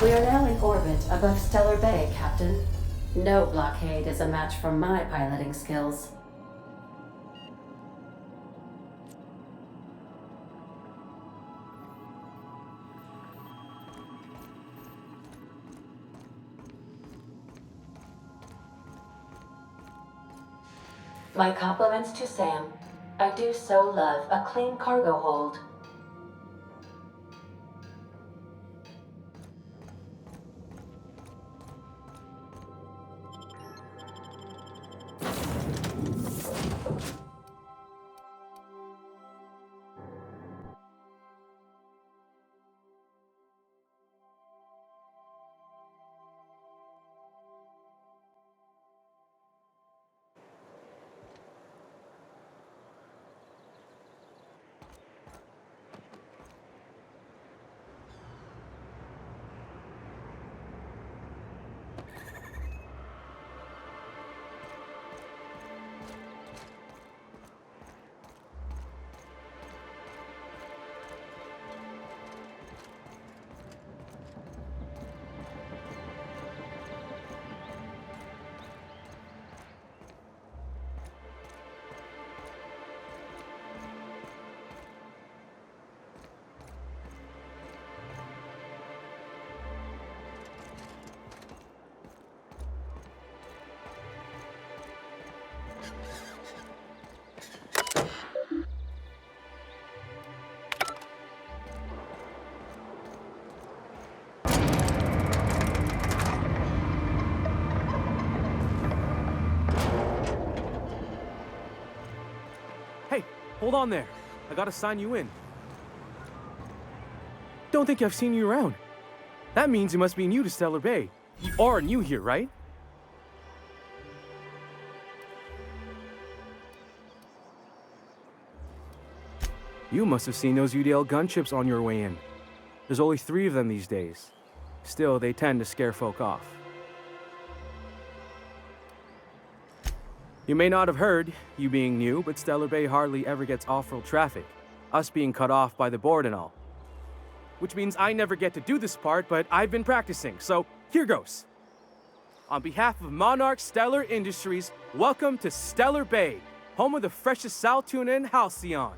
We are now in orbit above Stellar Bay, Captain. No blockade is a match for my piloting skills. My compliments to Sam. I do so love a clean cargo hold. Hey, hold on there. I gotta sign you in. Don't think I've seen you around. That means you must be new to Stellar Bay. You are new here, right? You must have seen those UDL gunships on your way in. There's only 3 of them these days. Still, they tend to scare folk off. You may not have heard, you being new, but Stellar Bay hardly ever gets off-road traffic, us being cut off by the board and all. Which means I never get to do this part, but I've been practicing, so here goes. On behalf of Monarch Stellar Industries, welcome to Stellar Bay, home of the freshest sal tuna in Halcyon.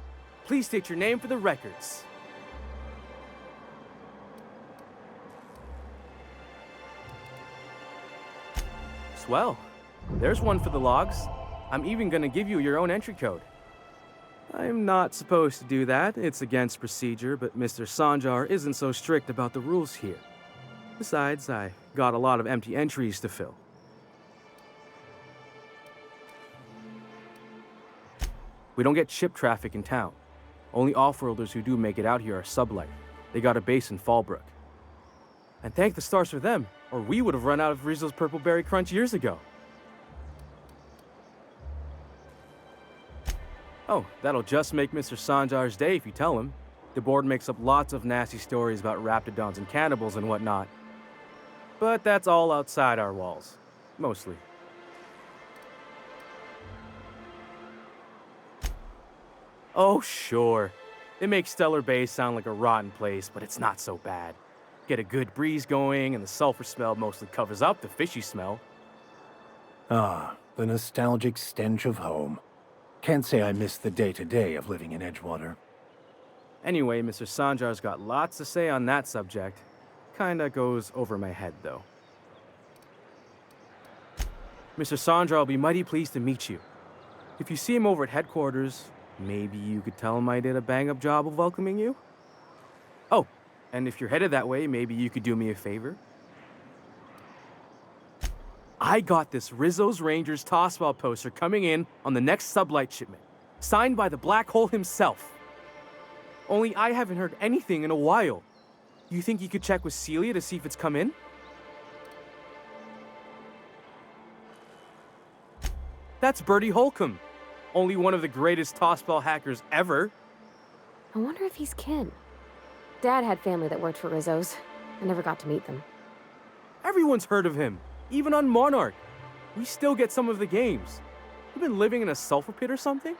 Please state your name for the records. Swell. There's one for the logs. I'm even gonna give you your own entry code. I'm not supposed to do that. It's against procedure, but Mr. Sanjar isn't so strict about the rules here. Besides, I got a lot of empty entries to fill. We don't get ship traffic in town. Only off-worlders who do make it out here are Sublight. They got a base in Fallbrook. And thank the stars for them, or we would have run out of Rizzo's Purple Berry Crunch years ago. Oh, that'll just make Mr. Sanjar's day if you tell him. The board makes up lots of nasty stories about raptidons and cannibals and whatnot. But that's all outside our walls. Mostly. Oh, sure. It makes Stellar Bay sound like a rotten place, but it's not so bad. Get a good breeze going, and the sulfur smell mostly covers up the fishy smell. Ah, the nostalgic stench of home. Can't say I miss the day-to-day of living in Edgewater. Anyway, Mr. Sanjar's got lots to say on that subject. Kinda goes over my head, though. Mr. Sanjar will be mighty pleased to meet you. If you see him over at headquarters, maybe you could tell him I did a bang-up job of welcoming you? Oh, and if you're headed that way, maybe you could do me a favor? I got this Rizzo's Rangers tossball poster coming in on the next Sublight shipment, signed by the Black Hole himself. Only I haven't heard anything in a while. You think you could check with Celia to see if it's come in? That's Bertie Holcomb, only one of the greatest tossball hackers ever. I wonder if he's kin. Dad had family that worked for Rizzo's. I never got to meet them. Everyone's heard of him. Even on Monarch, we still get some of the games. You been living in a sulfur pit or something?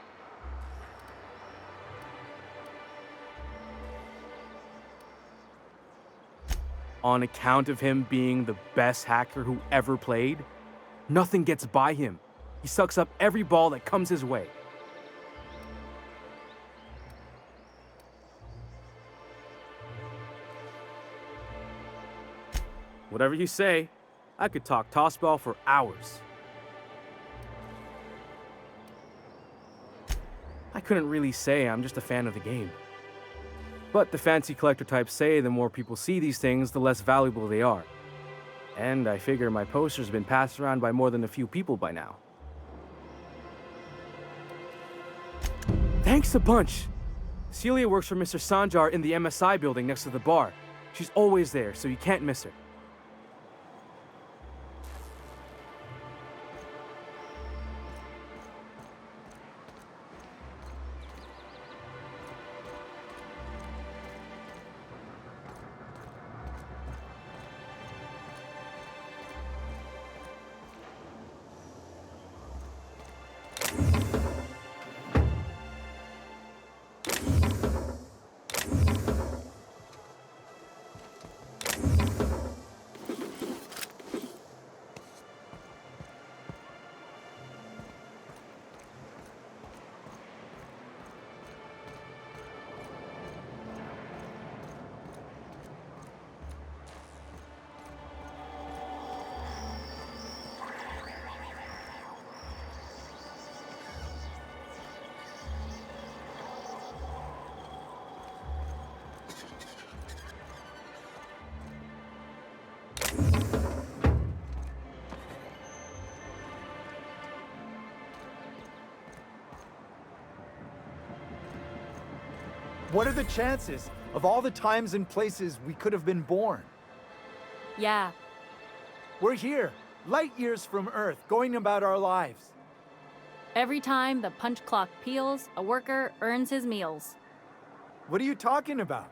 on account of him being the best hacker who ever played. Nothing gets by him. He sucks up every ball that comes his way. Whatever you say, I could talk tossball for hours. I couldn't really say I'm just a fan of the game. But the fancy collector types say the more people see these things, the less valuable they are. And I figure my poster's been passed around by more than a few people by now. Thanks a bunch! Celia works for Mr. Sanjar in the MSI building next to the bar. She's always there, so you can't miss her. What are the chances of all the times and places we could have been born? Yeah. We're here, light years from Earth, going about our lives. Every time the punch clock peals, a worker earns his meals. What are you talking about?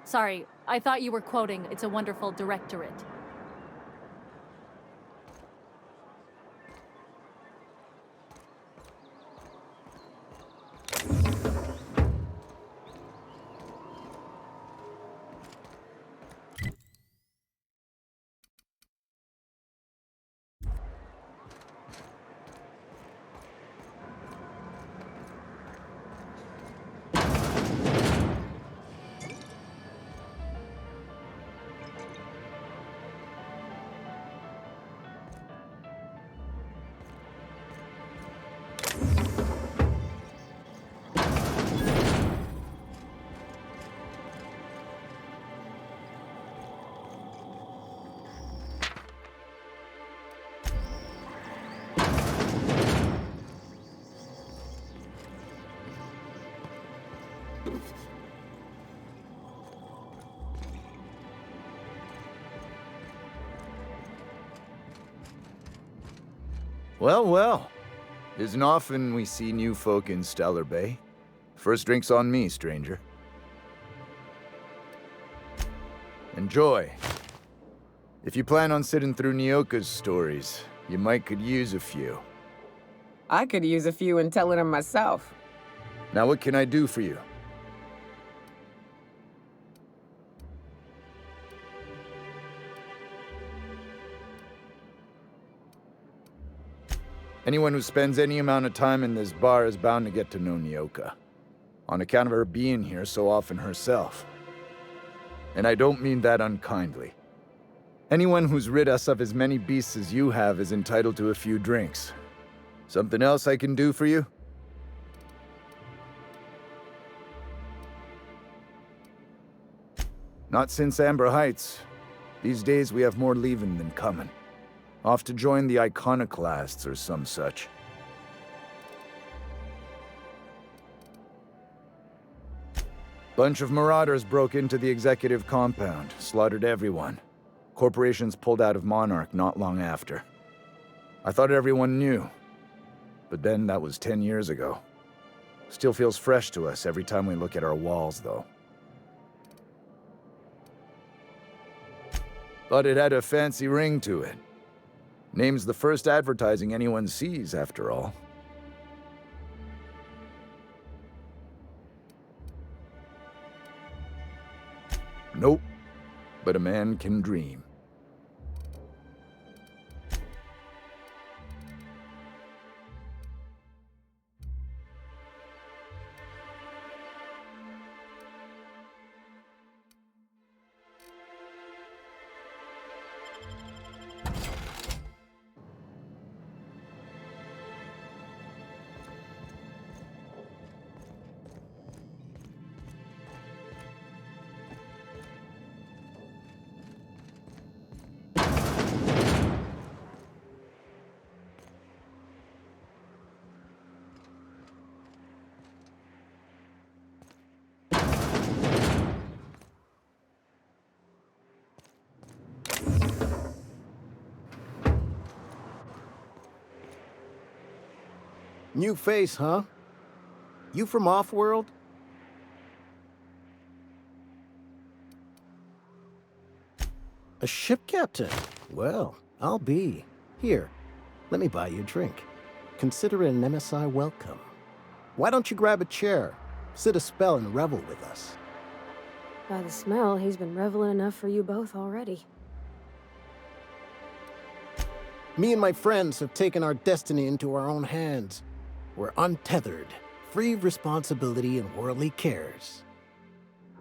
Sorry, I thought you were quoting It's a Wonderful Directorate. Well, well. Isn't often we see new folk in Stellar Bay. First drink's on me, stranger. Enjoy. If you plan on sitting through Nyoka's stories, you might could use a few. I could use a few and telling them myself. Now what can I do for you? Anyone who spends any amount of time in this bar is bound to get to know Nyoka, on account of her being here so often herself. And I don't mean that unkindly. Anyone who's rid us of as many beasts as you have is entitled to a few drinks. Something else I can do for you? Not since Amber Heights. These days we have more leaving than coming. Off to join the Iconoclasts or some such. Bunch of marauders broke into the executive compound, slaughtered everyone. Corporations pulled out of Monarch not long after. I thought everyone knew. But then that was 10 years ago. Still feels fresh to us every time we look at our walls, though. But it had a fancy ring to it. Name's the first advertising anyone sees, after all. Nope. but a man can dream. New face, huh? You from Offworld? A ship captain? Well, I'll be. Here, let me buy you a drink. Consider it an MSI welcome. Why don't you grab a chair, sit a spell and revel with us? By the smell, he's been reveling enough for you both already. Me and my friends have taken our destiny into our own hands. We're untethered, free of responsibility and worldly cares.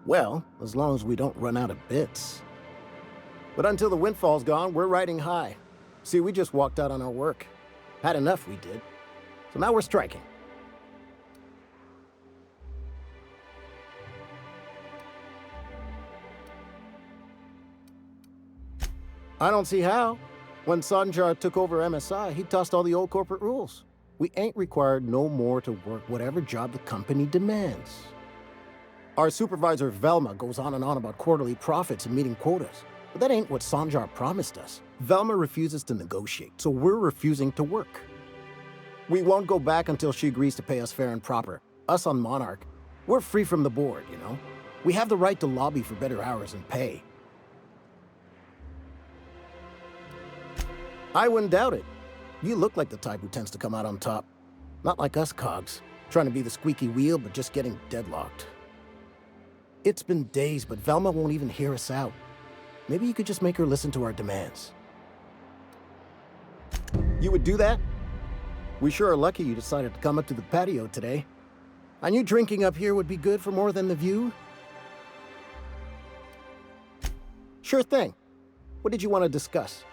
Well, as long as we don't run out of bits. But until the windfall's gone, we're riding high. See, we just walked out on our work. Had enough, we did. So now we're striking. I don't see how. When Sanjar took over MSI, he tossed all the old corporate rules. We ain't required no more to work whatever job the company demands. Our supervisor Velma goes on and on about quarterly profits and meeting quotas. But that ain't what Sanjar promised us. Velma refuses to negotiate, so we're refusing to work. We won't go back until she agrees to pay us fair and proper. Us on Monarch, we're free from the board, you know? We have the right to lobby for better hours and pay. I wouldn't doubt it. You look like the type who tends to come out on top. Not like us cogs, trying to be the squeaky wheel but just getting deadlocked. It's been days, but Velma won't even hear us out. Maybe you could just make her listen to our demands. You would do that? We sure are lucky you decided to come up to the patio today. I knew drinking up here would be good for more than the view. Sure thing. What did you want to discuss?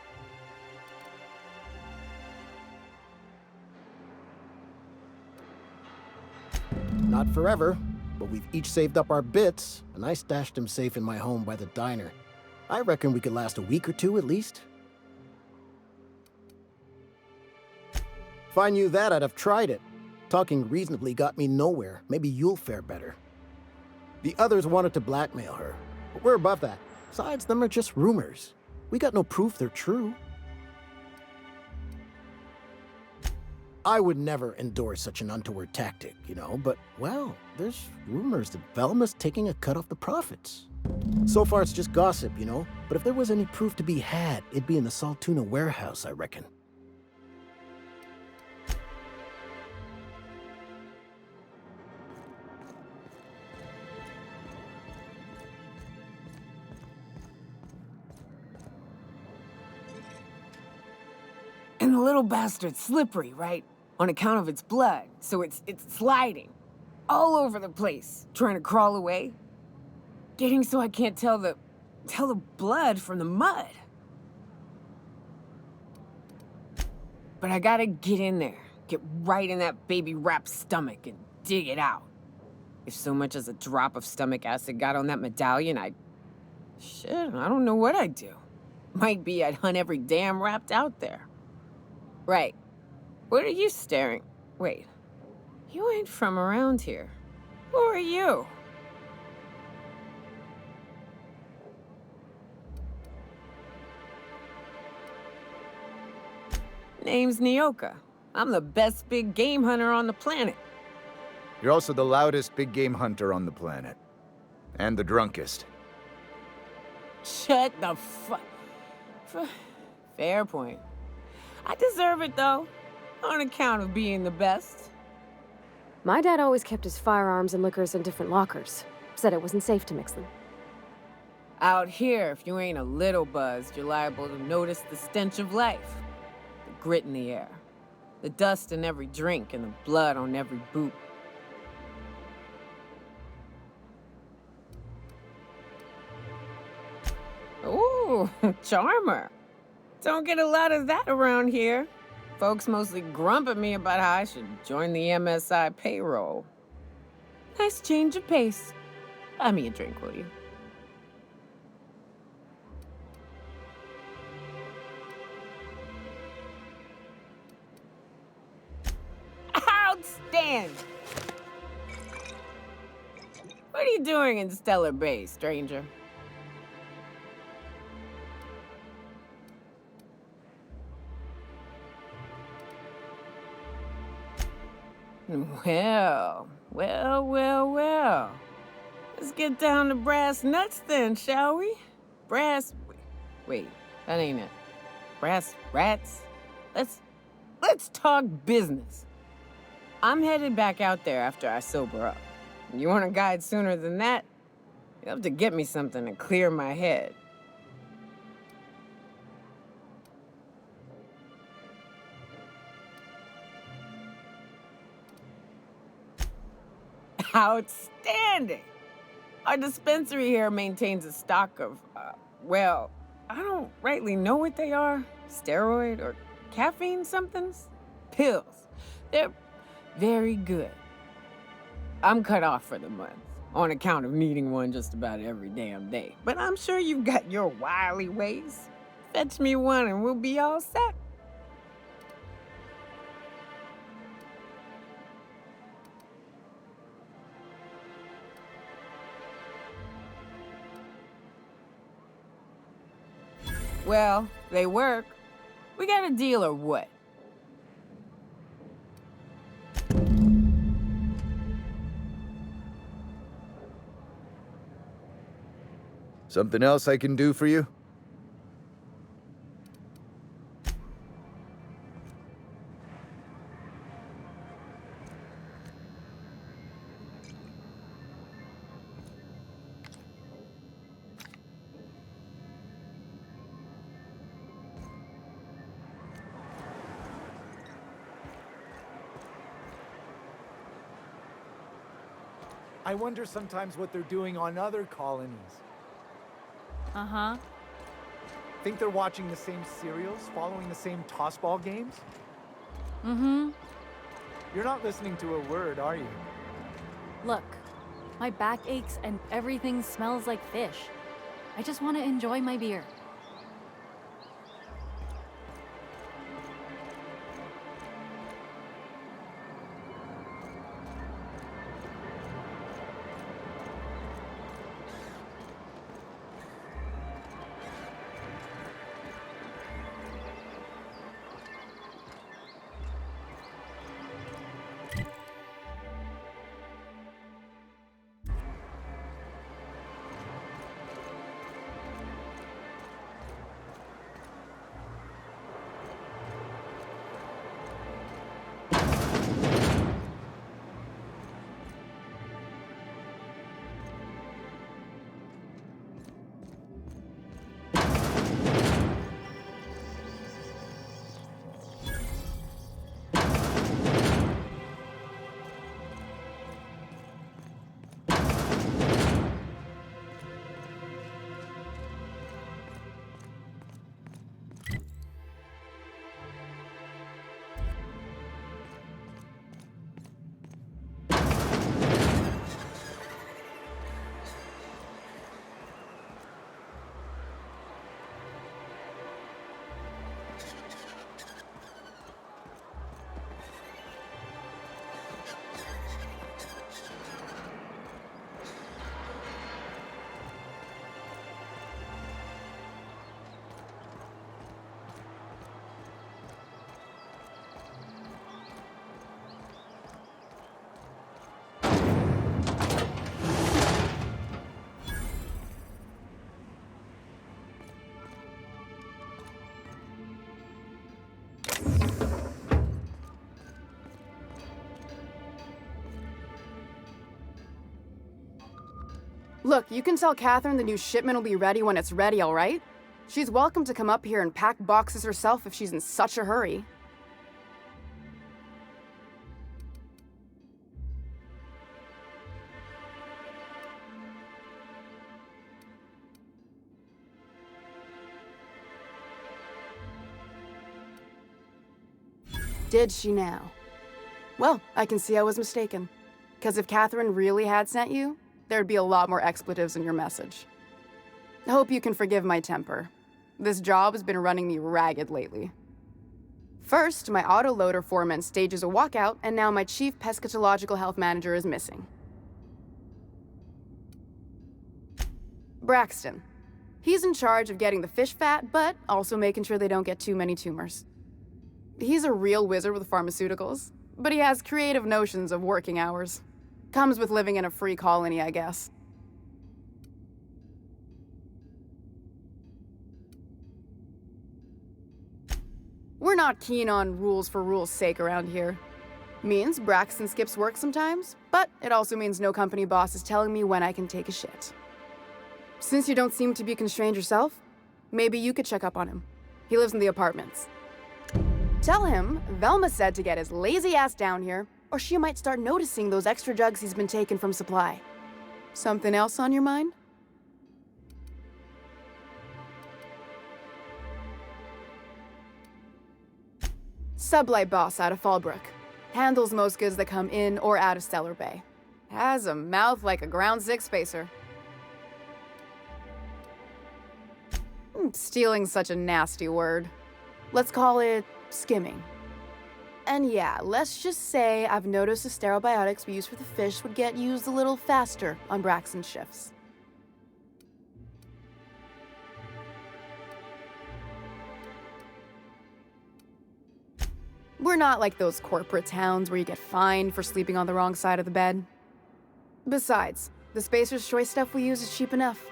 Not forever, but we've each saved up our bits, and I stashed them safe in my home by the diner. I reckon we could last a week or two at least. If I knew that, I'd have tried it. Talking reasonably got me nowhere. Maybe you'll fare better. The others wanted to blackmail her, but we're above that. Besides, them are just rumors. We got no proof they're true. I would never endorse such an untoward tactic, you know, but, well, there's rumors that Velma's taking a cut off the profits. So far, it's just gossip, you know, but if there was any proof to be had, it'd be in the Saltuna warehouse, I reckon. And the little bastard's slippery, right? On account of its blood, so it's sliding all over the place, trying to crawl away. Getting so I can't tell the blood from the mud. But I gotta get in there, get right in that baby rap's stomach and dig it out. If so much as a drop of stomach acid got on that medallion, shit, I don't know what I'd do. Might be I'd hunt every damn rapt out there. Right. What are you staring? Wait. You ain't from around here. Who are you? Name's Nyoka. I'm the best big game hunter on the planet. You're also the loudest big game hunter on the planet. And the drunkest. Shut the Fair point. I deserve it, though. On account of being the best. My dad always kept his firearms and liquors in different lockers. Said it wasn't safe to mix them. Out here, if you ain't a little buzzed, you're liable to notice the stench of life. The grit in the air. The dust in every drink and the blood on every boot. Ooh, charmer. Don't get a lot of that around here. Folks mostly grump at me about how I should join the MSI payroll. Nice change of pace. Buy me a drink, will you? Outstanding! What are you doing in Stellar Bay, stranger? Well. Let's get down to brass nuts then, shall we? Wait, that ain't it. Brass rats? Let's talk business. I'm headed back out there after I sober up. You want a guide sooner than that? You'll have to get me something to clear my head. Outstanding! Our dispensary here maintains a stock of, well, I don't rightly know what they are. Steroid or caffeine somethings? Pills. They're very good. I'm cut off for the month, on account of needing one just about every damn day. But I'm sure you've got your wily ways. Fetch me one and we'll be all set. Well, they work. We got a deal or what? Something else I can do for you? I wonder sometimes what they're doing on other colonies. Uh-huh. Think they're watching the same serials, following the same tossball games? Mm-hmm. You're not listening to a word, are you? Look, my back aches and everything smells like fish. I just want to enjoy my beer. Look, you can tell Catherine the new shipment will be ready when it's ready, all right? She's welcome to come up here and pack boxes herself if she's in such a hurry. Did she now? Well, I can see I was mistaken. Because if Catherine really had sent you, there'd be a lot more expletives in your message. I hope you can forgive my temper. This job has been running me ragged lately. First, my autoloader foreman stages a walkout, and now my chief pescatological health manager is missing. Braxton. He's in charge of getting the fish fat, but also making sure they don't get too many tumors. He's a real wizard with pharmaceuticals, but he has creative notions of working hours. Comes with living in a free colony, I guess. We're not keen on rules for rules' sake around here. Means Braxton skips work sometimes, but it also means no company boss is telling me when I can take a shit. Since you don't seem to be constrained yourself, maybe you could check up on him. He lives in the apartments. Tell him Velma said to get his lazy ass down here, or she might start noticing those extra jugs he's been taking from supply. Something else on your mind? Sublight boss out of Fallbrook. Handles most goods that come in or out of Stellar Bay. Has a mouth like a ground six spacer. Stealing's such a nasty word. Let's call it skimming. And yeah, let's just say I've noticed the sterile biotics we use for the fish would get used a little faster on Braxton's shifts. We're not like those corporate towns where you get fined for sleeping on the wrong side of the bed. Besides, the Spacer's Choice stuff we use is cheap enough.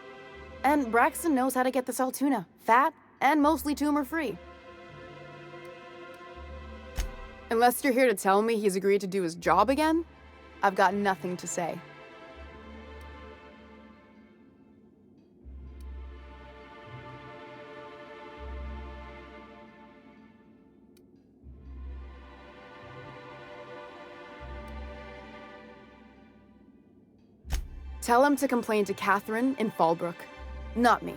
And Braxton knows how to get the Saltuna, fat and mostly tumor-free. Unless you're here to tell me he's agreed to do his job again, I've got nothing to say. Tell him to complain to Catherine in Fallbrook, not me.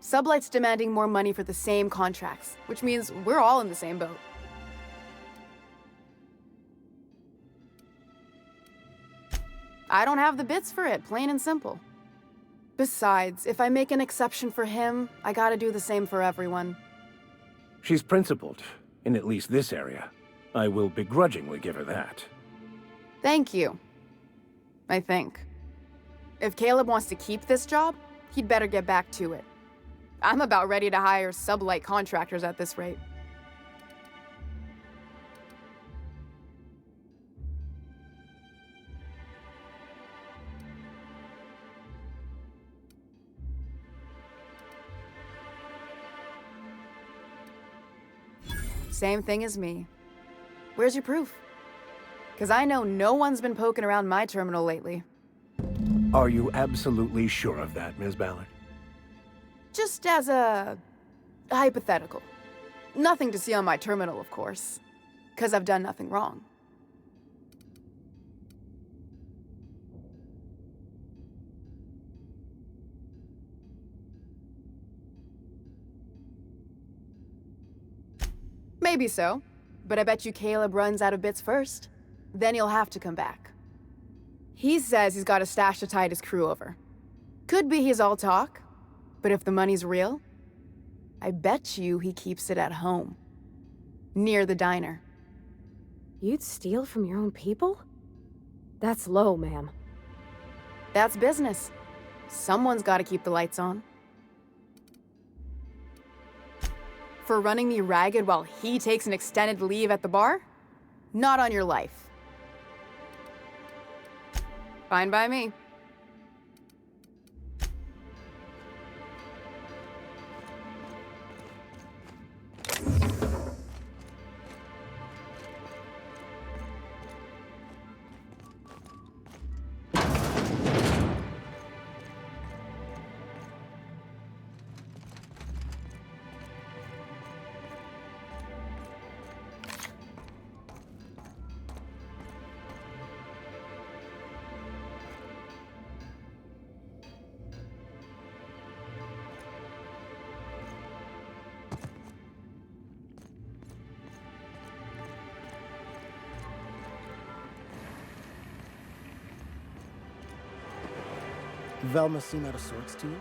Sublight's demanding more money for the same contracts, which means we're all in the same boat. I don't have the bits for it, plain and simple. Besides, if I make an exception for him, I gotta do the same for everyone. She's principled, in at least this area. I will begrudgingly give her that. Thank you. I think. If Caleb wants to keep this job, he'd better get back to it. I'm about ready to hire Sublight contractors at this rate. Same thing as me. Where's your proof? Because I know no one's been poking around my terminal lately. Are you absolutely sure of that, Ms. Ballard? Just as a hypothetical. Nothing to see on my terminal, of course. Because I've done nothing wrong. Maybe so, but I bet you Caleb runs out of bits first. Then he'll have to come back. He says he's got a stash to tide his crew over. Could be he's all talk, but if the money's real, I bet you he keeps it at home. Near the diner. You'd steal from your own people? That's low, ma'am. That's business. Someone's gotta keep the lights on. For running me ragged while he takes an extended leave at the bar? Not on your life. Fine by me. Velma seem out of sorts to you?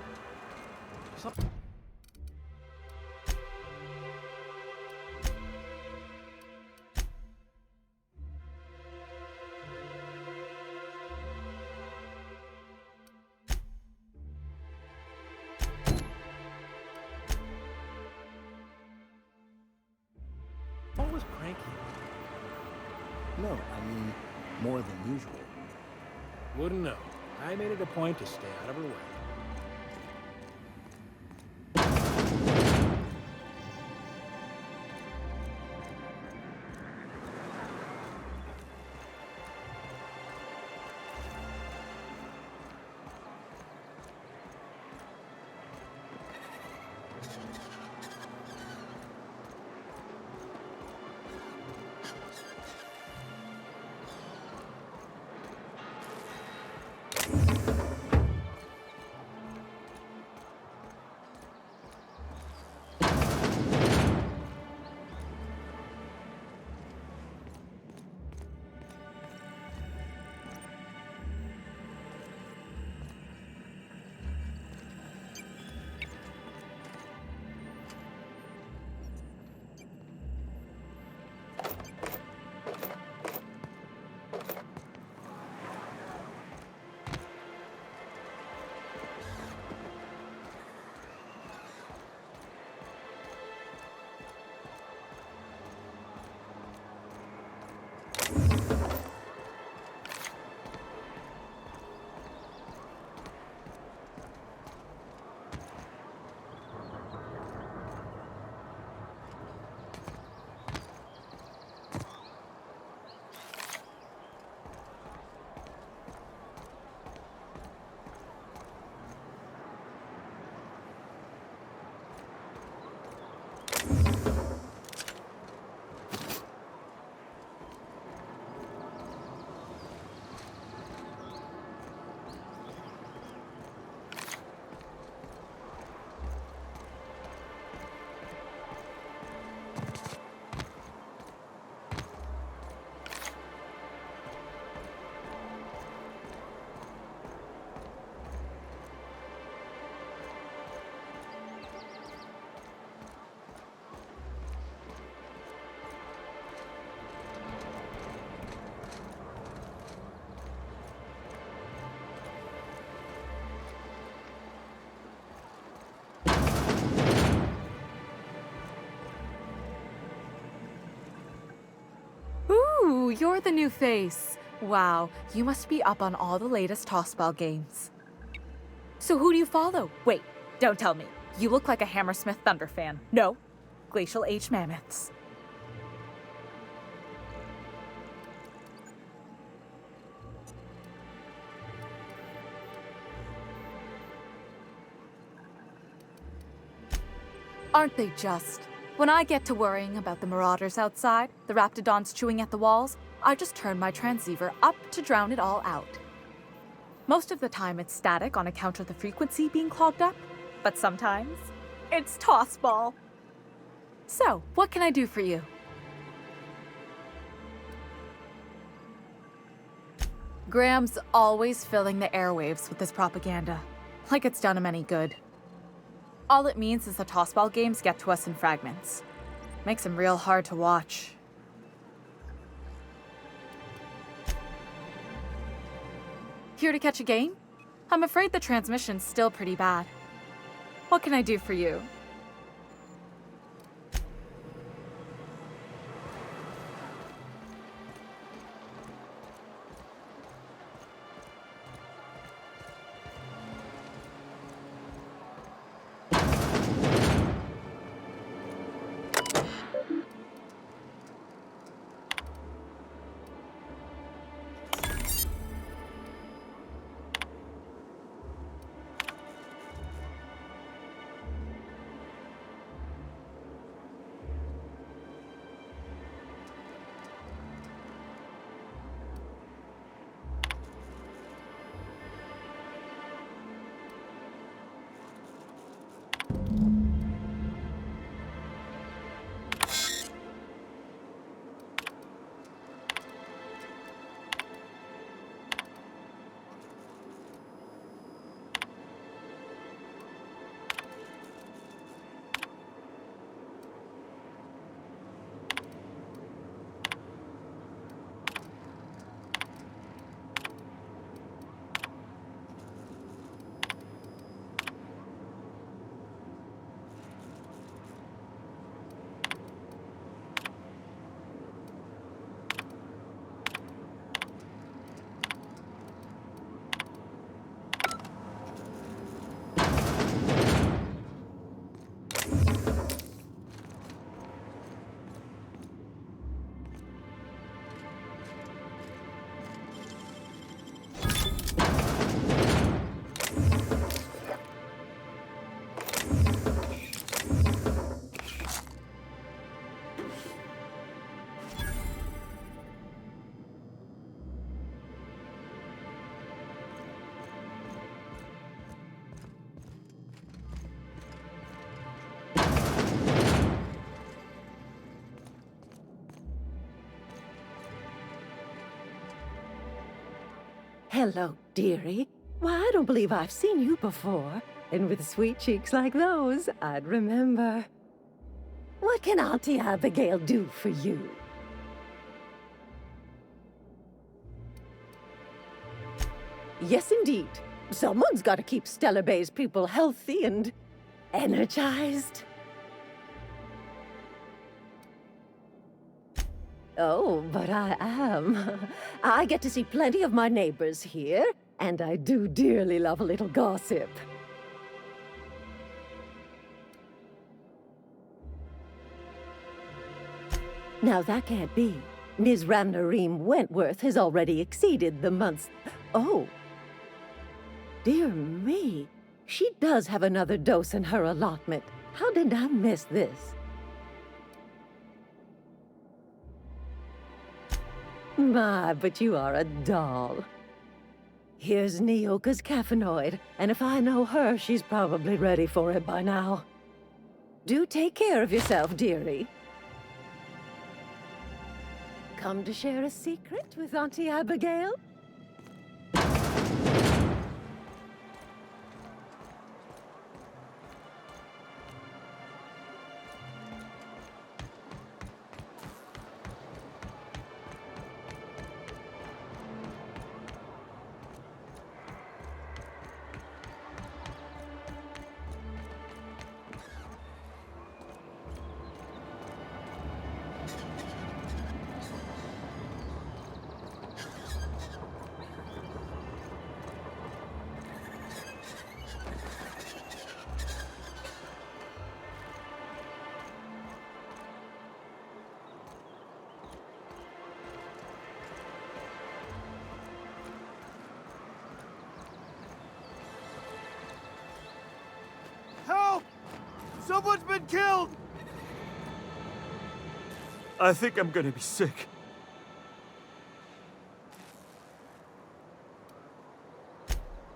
Always cranky. No, I mean more than usual. Wouldn't know. I made it a point to stay out of her way. Ooh, you're the new face. Wow, you must be up on all the latest tossball games. So who do you follow? Wait, don't tell me. You look like a Hammersmith Thunder fan. No, Glacial H Mammoths. Aren't they just? When I get to worrying about the marauders outside, the raptidons chewing at the walls, I just turn my transceiver up to drown it all out. Most of the time it's static on account of the frequency being clogged up, but sometimes it's tossball. So, what can I do for you? Graham's always filling the airwaves with this propaganda, like it's done him any good. All it means is the tossball games get to us in fragments. Makes them real hard to watch. Here to catch a game? I'm afraid the transmission's still pretty bad. What can I do for you? Hello, dearie. Why, I don't believe I've seen you before. And with sweet cheeks like those, I'd remember. What can Auntie Abigail do for you? Yes, indeed. Someone's got to keep Stellar Bay's people healthy and energized. Oh, but I am. I get to see plenty of my neighbors here, and I do dearly love a little gossip. Now that can't be. Ms. Ramnareem Wentworth has already exceeded the month's... Oh. Dear me. She does have another dose in her allotment. How did I miss this? My, but you are a doll. Here's Nyoka's caffeinoid, and if I know her, she's probably ready for it by now. Do take care of yourself, dearie. Come to share a secret with Auntie Abigail? Help! Someone's been killed! I think I'm gonna be sick.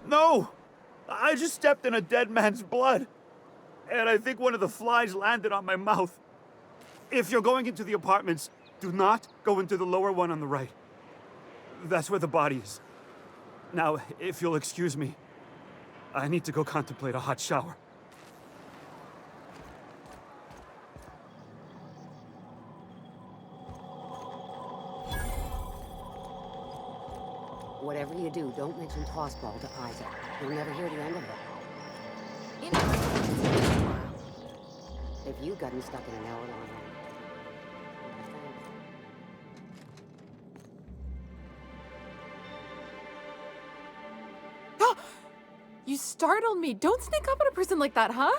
No! I just stepped in a dead man's blood. And I think one of the flies landed on my mouth. If you're going into the apartments, do not go into the lower one on the right. That's where the body is. Now, if you'll excuse me, I need to go contemplate a hot shower. Whatever you do, don't mention Tossball to Isaac. You'll never hear the end of it. If you got him stuck in an hour long You startled me. Don't sneak up on a person like that, huh?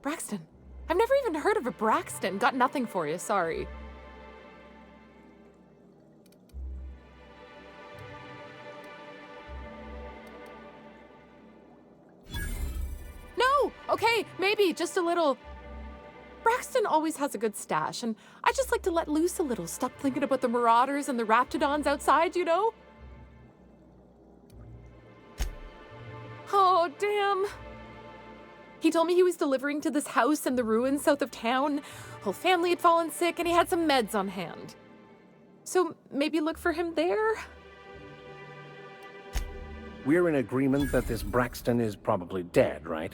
Braxton. I've never even heard of a Braxton. Got nothing for you, sorry. No! Okay, maybe just a little. Braxton always has a good stash, and I just like to let loose a little. Stop thinking about the Marauders and the Raptidons outside, you know? Oh, damn. He told me he was delivering to this house in the ruins south of town. Whole family had fallen sick, and he had some meds on hand. So maybe look for him there? We're in agreement that this Braxton is probably dead, right?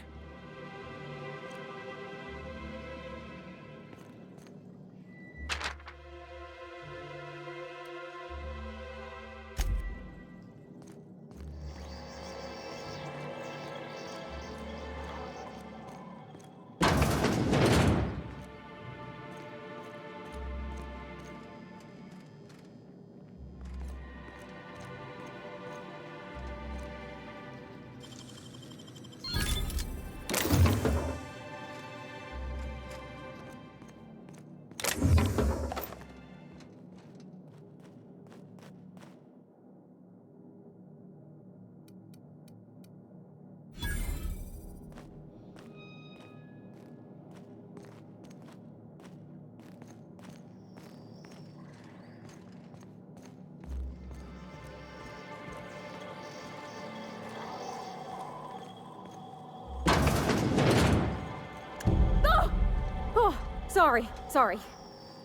Sorry.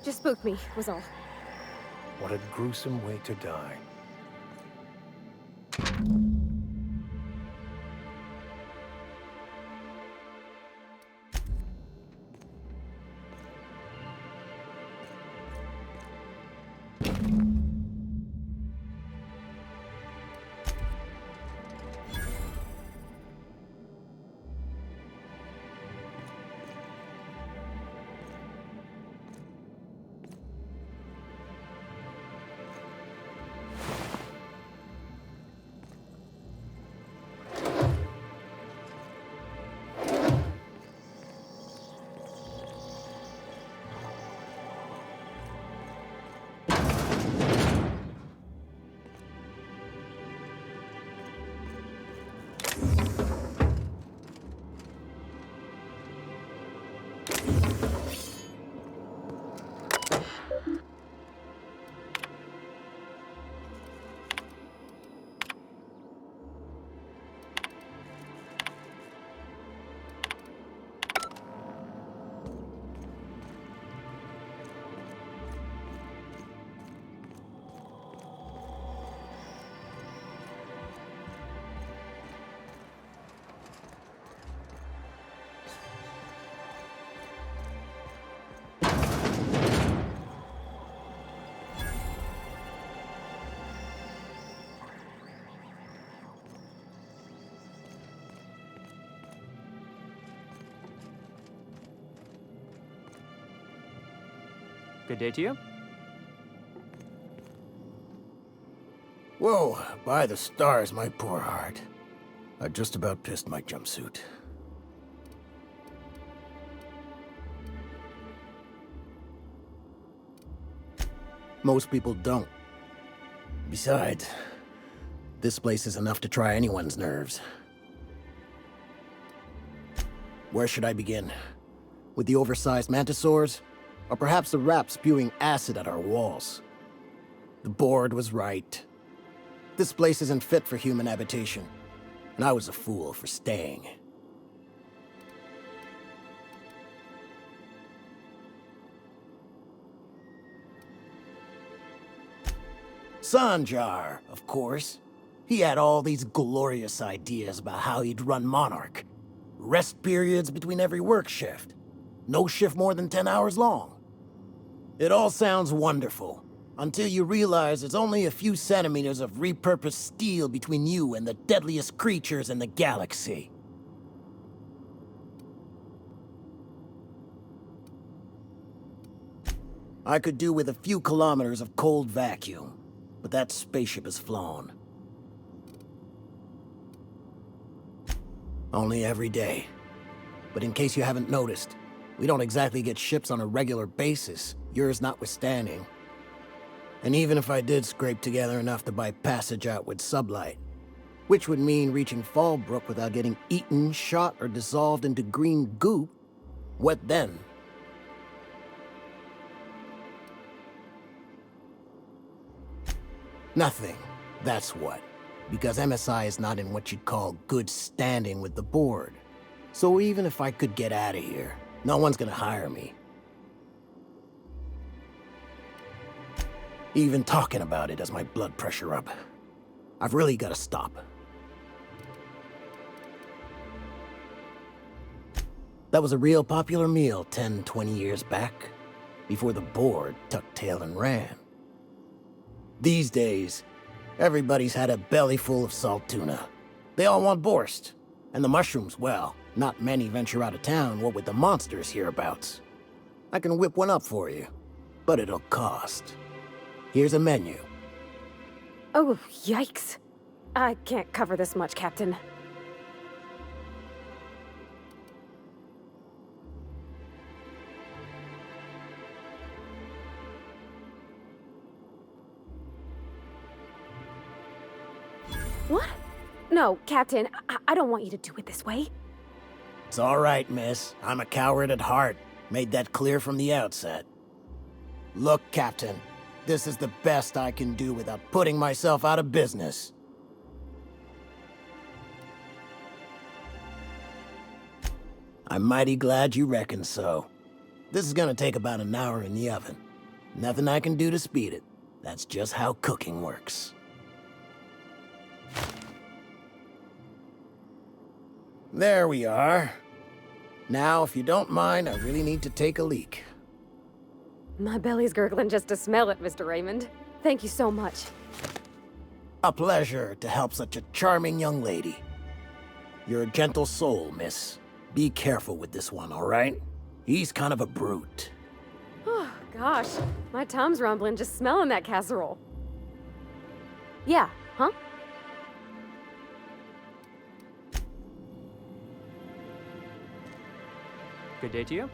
Just spooked me, was all. What a gruesome way to die. Good day to you. Whoa, by the stars, my poor heart. I just about pissed my jumpsuit. Most people don't. Besides, this place is enough to try anyone's nerves. Where should I begin? With the oversized mantisaurs? Or perhaps the rap spewing acid at our walls? The board was right. This place isn't fit for human habitation, and I was a fool for staying. Sanjar, of course. He had all these glorious ideas about how he'd run Monarch. Rest periods between every work shift. No shift more than 10 hours long. It all sounds wonderful, until you realize there's only a few centimeters of repurposed steel between you and the deadliest creatures in the galaxy. I could do with a few kilometers of cold vacuum, but that spaceship is flown. Only every day. But in case you haven't noticed, we don't exactly get ships on a regular basis, yours notwithstanding. And even if I did scrape together enough to buy passage out with sublight, which would mean reaching Fallbrook without getting eaten, shot, or dissolved into green goop, what then? Nothing, that's what. Because MSI is not in what you'd call good standing with the board. So even if I could get out of here, no one's gonna hire me. Even talking about it has my blood pressure up. I've really gotta stop. That was a real popular meal 10, 20 years back, before the board tucked tail and ran. These days, everybody's had a belly full of salt tuna. They all want borscht. And the mushrooms, well, not many venture out of town, what with the monsters hereabouts. I can whip one up for you, but it'll cost. Here's a menu. Oh, yikes. I can't cover this much, Captain. What? No, Captain, I don't want you to do it this way. It's all right, miss. I'm a coward at heart. Made that clear from the outset. Look, Captain, this is the best I can do without putting myself out of business. I'm mighty glad you reckon so. This is gonna take about an hour in the oven. Nothing I can do to speed it. That's just how cooking works. There we are. Now, if you don't mind, I really need to take a leak. My belly's gurgling just to smell it, Mr. Raymond. Thank you so much. A pleasure to help such a charming young lady. You're a gentle soul, miss. Be careful with this one, all right? He's kind of a brute. Oh, gosh. My tum's rumbling just smelling that casserole. Yeah, huh? Good day to you.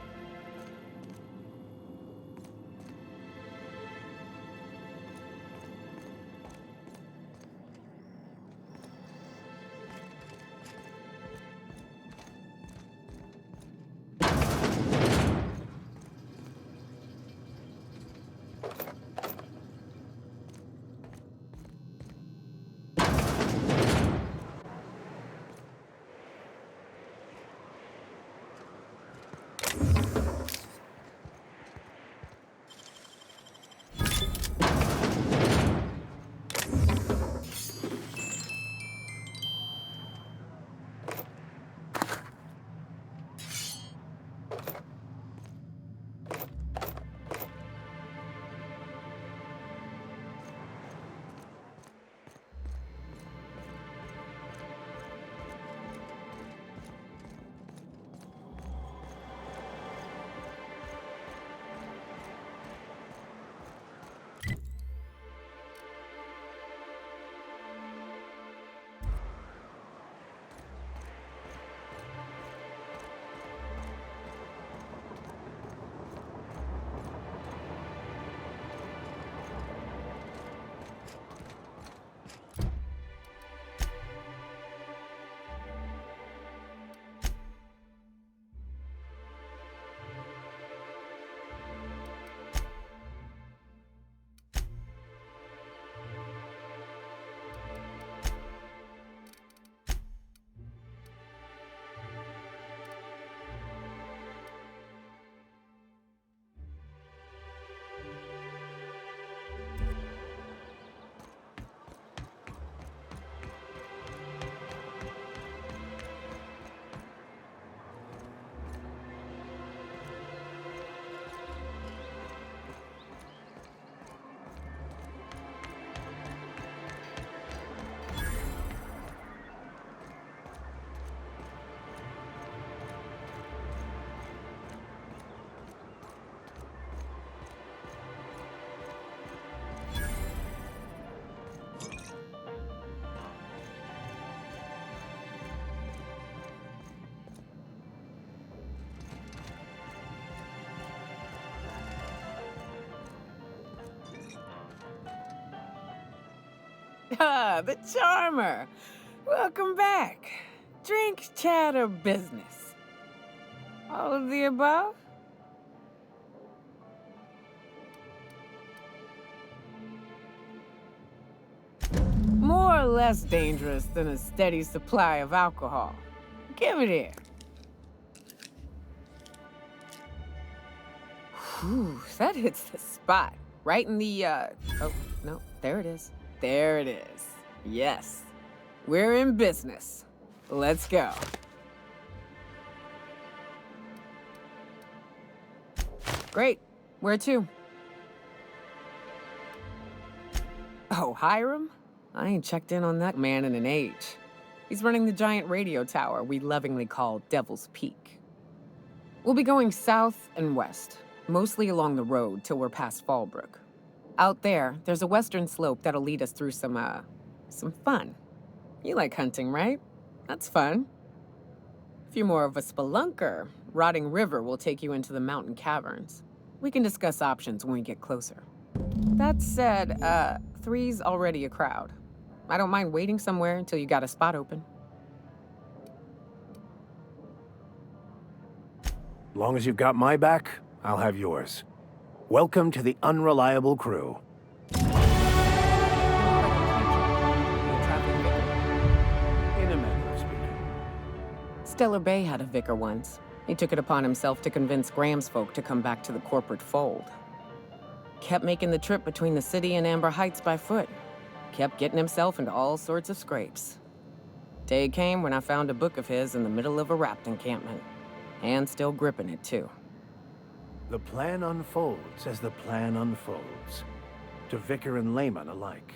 Ah, the Charmer. Welcome back. Drink, chat, or business? All of the above? More or less dangerous than a steady supply of alcohol. Give it here. Whew, that hits the spot. Right in the, oh, no, there it is. There it is. Yes. We're in business. Let's go. Great. Where to? Oh, Hiram? I ain't checked in on that man in an age. He's running the giant radio tower we lovingly call Devil's Peak. We'll be going south and west, mostly along the road till we're past Fallbrook. Out there, there's a western slope that'll lead us through some fun. You like hunting, right? That's fun. If you're more of a spelunker, Rotting River will take you into the mountain caverns. We can discuss options when we get closer. That said, 3's already a crowd. I don't mind waiting somewhere until you got a spot open. Long as you've got my back, I'll have yours. Welcome to the Unreliable Crew. In a manner of speaking. Stellar Bay had a vicar once. He took it upon himself to convince Graham's folk to come back to the corporate fold. Kept making the trip between the city and Amber Heights by foot. Kept getting himself into all sorts of scrapes. Day came when I found a book of his in the middle of a rapt encampment. And still gripping it, too. The plan unfolds as the plan unfolds. To Vicar and layman alike.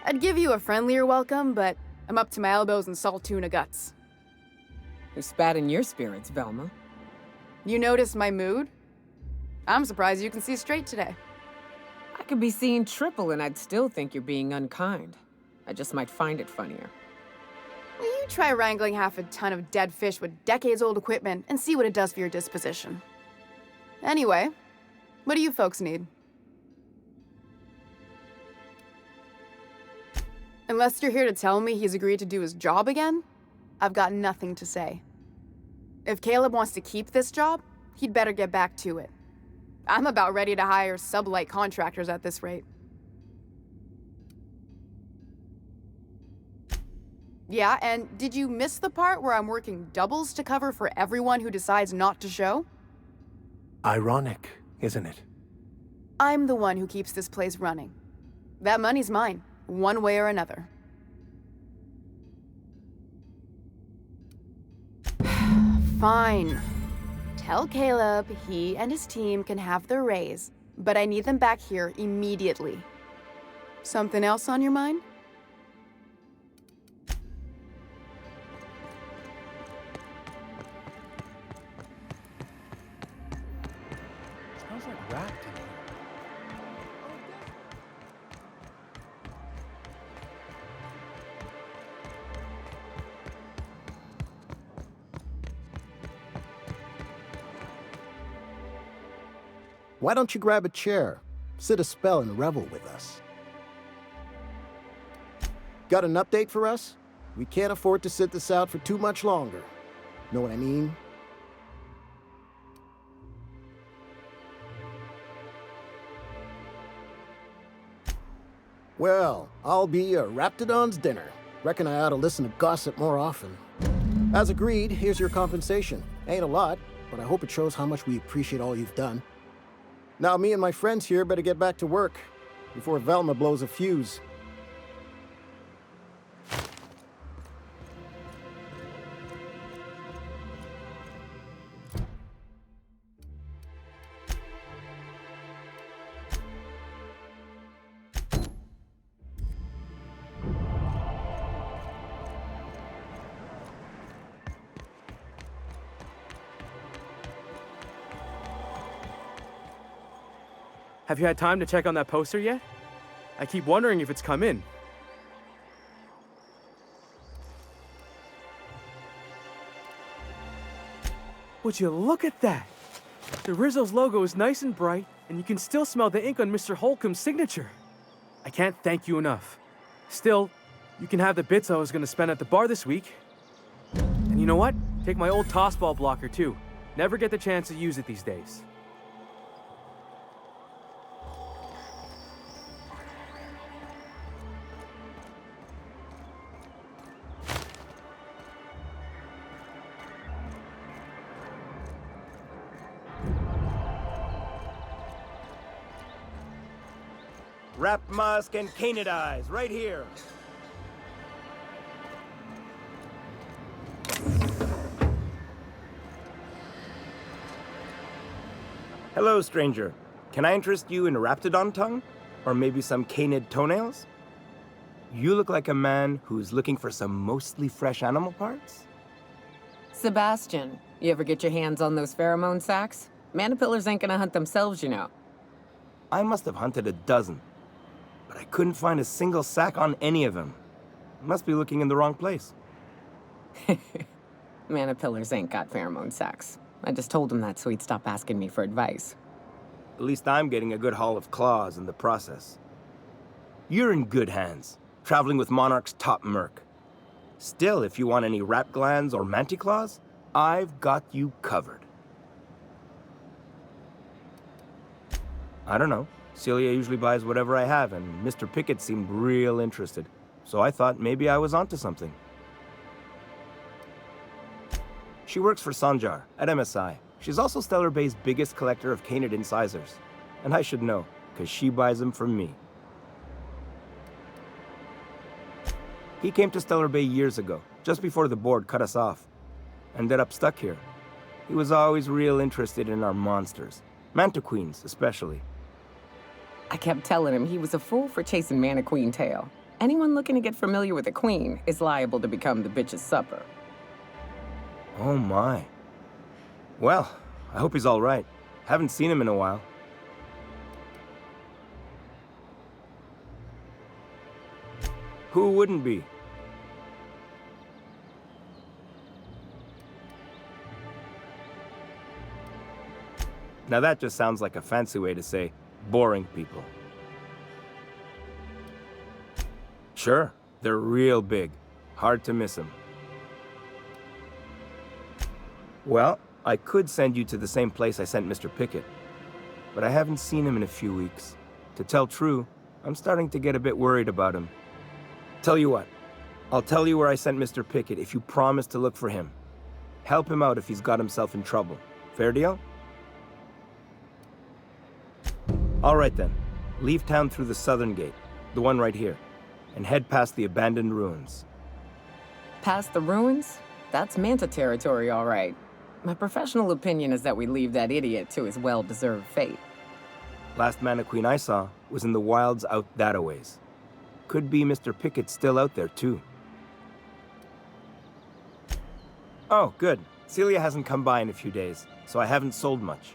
I'd give you a friendlier welcome, but I'm up to my elbows in salt tuna guts. Who spat in your spirits, Velma? You noticed my mood? I'm surprised you can see straight today. I could be seeing triple and I'd still think you're being unkind. I just might find it funnier. Well, you try wrangling half a ton of dead fish with decades-old equipment and see what it does for your disposition. Anyway, what do you folks need? Unless you're here to tell me he's agreed to do his job again, I've got nothing to say. If Caleb wants to keep this job, he'd better get back to it. I'm about ready to hire sublight contractors at this rate. Yeah, and did you miss the part where I'm working doubles to cover for everyone who decides not to show? Ironic, isn't it? I'm the one who keeps this place running. That money's mine, one way or another. Fine. Tell Caleb he and his team can have their raise, but I need them back here immediately. Something else on your mind? Smells like wrapped in here. Why don't you grab a chair, sit a spell, and revel with us? Got an update for us? We can't afford to sit this out for too much longer. Know what I mean? Well, I'll be a Raptidon's dinner. Reckon I ought to listen to gossip more often. As agreed, here's your compensation. Ain't a lot, but I hope it shows how much we appreciate all you've done. Now, me and my friends here better get back to work before Velma blows a fuse. Have you had time to check on that poster yet? I keep wondering if it's come in. Would you look at that? The Rizzo's logo is nice and bright, and you can still smell the ink on Mr. Holcomb's signature. I can't thank you enough. Still, you can have the bits I was going to spend at the bar this week. And you know what? Take my old tossball blocker, too. Never get the chance to use it these days. Wrapped musk and canid eyes, right here. Hello, stranger. Can I interest you in Raptidon tongue? Or maybe some canid toenails? You look like a man who's looking for some mostly fresh animal parts? Sebastian, you ever get your hands on those pheromone sacs? Manipillars ain't gonna hunt themselves, you know. I must have hunted a dozen, but I couldn't find a single sack on any of them. Must be looking in the wrong place. Manipillars ain't got pheromone sacs. I just told him that so he'd stop asking me for advice. At least I'm getting a good haul of claws in the process. You're in good hands, traveling with Monarch's top merc. Still, if you want any rat glands or manticlaws, I've got you covered. I don't know. Celia usually buys whatever I have, and Mr. Pickett seemed real interested. So I thought maybe I was onto something. She works for Sanjar at MSI. She's also Stellar Bay's biggest collector of canid incisors. And I should know, because she buys them from me. He came to Stellar Bay years ago, just before the board cut us off. Ended up stuck here. He was always real interested in our monsters. Mantiqueens, especially. I kept telling him he was a fool for chasing Mantiqueen tail. anyone looking to get familiar with the Queen is liable to become the bitch's supper. Oh my. Well, I hope he's all right. Haven't seen him in a while. Who wouldn't be? Now that just sounds like a fancy way to say boring people. Sure, they're real big. Hard to miss them. Well, I could send you to the same place I sent Mr. Pickett, but I haven't seen him in a few weeks. To tell true, I'm starting to get a bit worried about him. Tell you what, I'll tell you where I sent Mr. Pickett if you promise to look for him. Help him out if he's got himself in trouble. Fair deal? All right then. Leave town through the southern gate, the one right here, and head past the abandoned ruins. Past the ruins? That's Manta territory, all right. My professional opinion is that we leave that idiot to his well-deserved fate. Last Mantiqueen I saw was in the wilds out that-a-ways. Could be Mr. Pickett still out there, too. Oh, good. Celia hasn't come by in a few days, so I haven't sold much.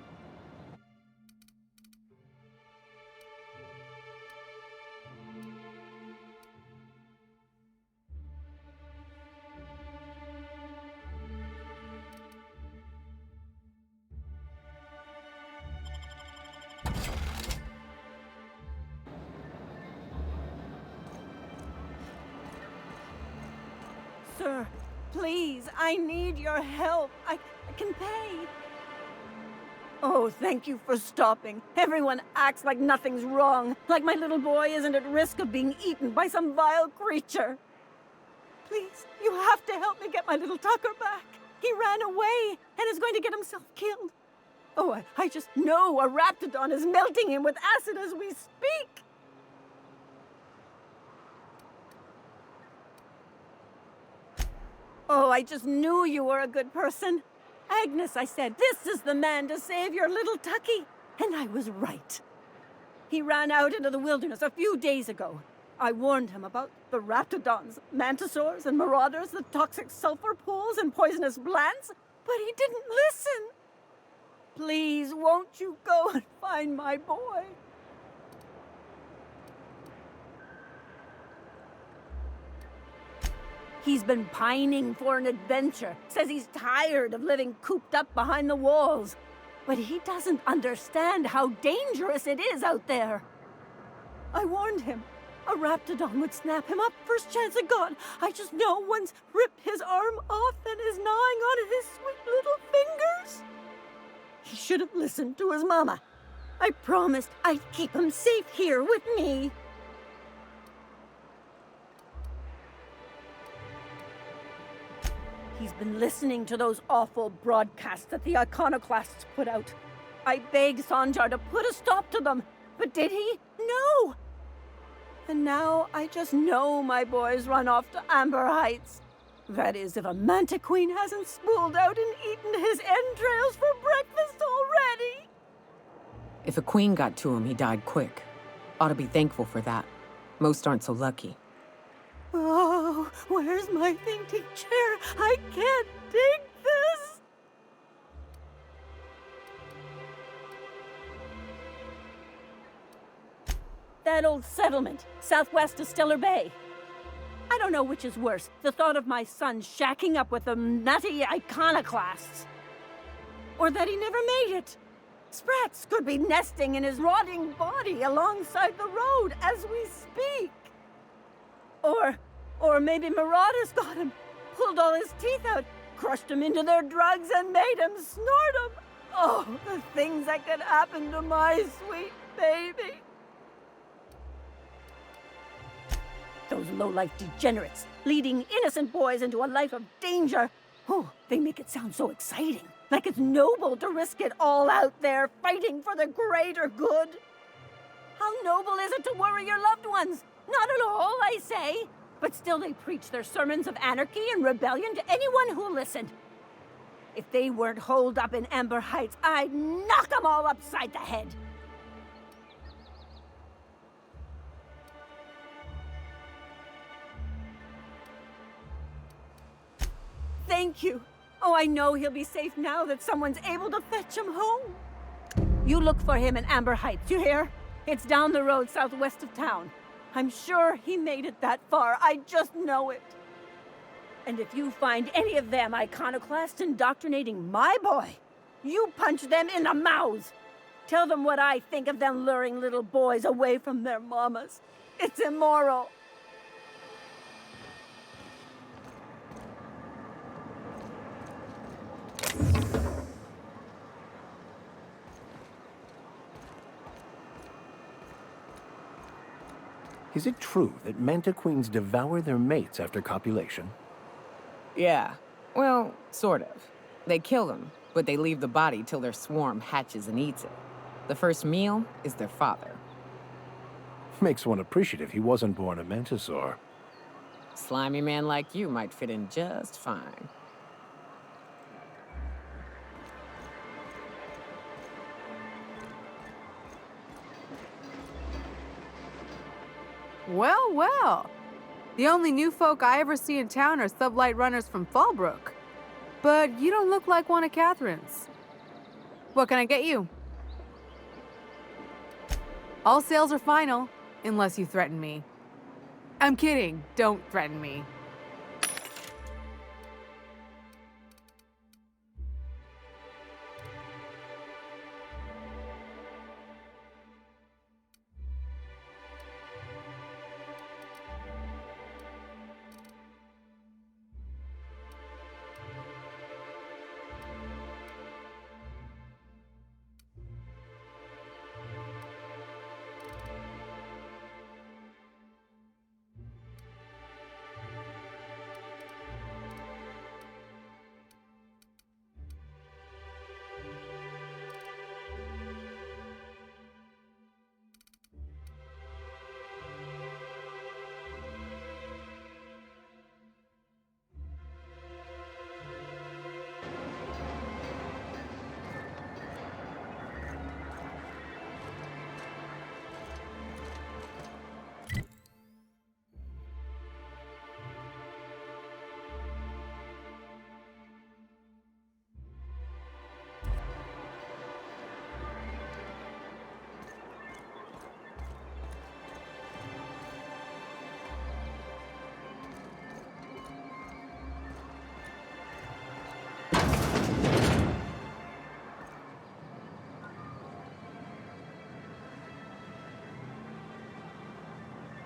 Sir, please, I need your help. I can pay. Oh, thank you for stopping. Everyone acts like nothing's wrong, like my little boy isn't at risk of being eaten by some vile creature. Please, you have to help me get my little Tucker back. He ran away and is going to get himself killed. Oh, I just know a Raptidon is melting him with acid as we speak. Oh, I just knew you were a good person. Agnes, I said, this is the man to save your little Tucky. And I was right. He ran out into the wilderness a few days ago. I warned him about the Raptidons, Mantisaurs, and Marauders, the toxic sulfur pools and poisonous blants, but he didn't listen. Please, won't you go and find my boy? He's been pining for an adventure. Says he's tired of living cooped up behind the walls. But he doesn't understand how dangerous it is out there. I warned him. A Raptidon would snap him up first chance it got. I just know one's ripped his arm off and is gnawing on his sweet little fingers. He should have listened to his mama. I promised I'd keep him safe here with me. He's been listening to those awful broadcasts that the Iconoclasts put out. I begged Sanjar to put a stop to them, but did he? No! And now I just know my boy's run off to Amber Heights. That is, if a Mantiqueen hasn't spooled out and eaten his entrails for breakfast already. If a queen got to him, he died quick. Ought to be thankful for that. Most aren't so lucky. Oh, where's my fainting chair? I can't dig this! That old settlement, southwest of Stellar Bay. I don't know which is worse, the thought of my son shacking up with them nutty iconoclasts. Or that he never made it. Sprats could be nesting in his rotting body alongside the road as we speak. Or maybe Marauders got him, pulled all his teeth out, crushed him into their drugs and made him snort them. Oh, the things that could happen to my sweet baby. Those low-life degenerates, leading innocent boys into a life of danger. Oh, they make it sound so exciting, like it's noble to risk it all out there, fighting for the greater good. How noble is it to worry your loved ones? Not at all, I say. But still they preach their sermons of anarchy and rebellion to anyone who'll listen. If they weren't holed up in Amber Heights, I'd knock them all upside the head. Thank you. Oh, I know he'll be safe now that someone's able to fetch him home. You look for him in Amber Heights, you hear? It's down the road southwest of town. I'm sure he made it that far. I just know it. And if you find any of them iconoclasts indoctrinating my boy, you punch them in the mouths. Tell them what I think of them luring little boys away from their mamas. It's immoral. Is it true that manta queens devour their mates after copulation? Yeah. Well, sort of. They kill them, but they leave the body till their swarm hatches and eats it. The first meal is their father. Makes one appreciative he wasn't born a mantisaur. Slimy man like you might fit in just fine. Well, well. The only new folk I ever see in town are sublight runners from Fallbrook. But you don't look like one of Catherine's. What can I get you? All sales are final, unless you threaten me. I'm kidding. Don't threaten me.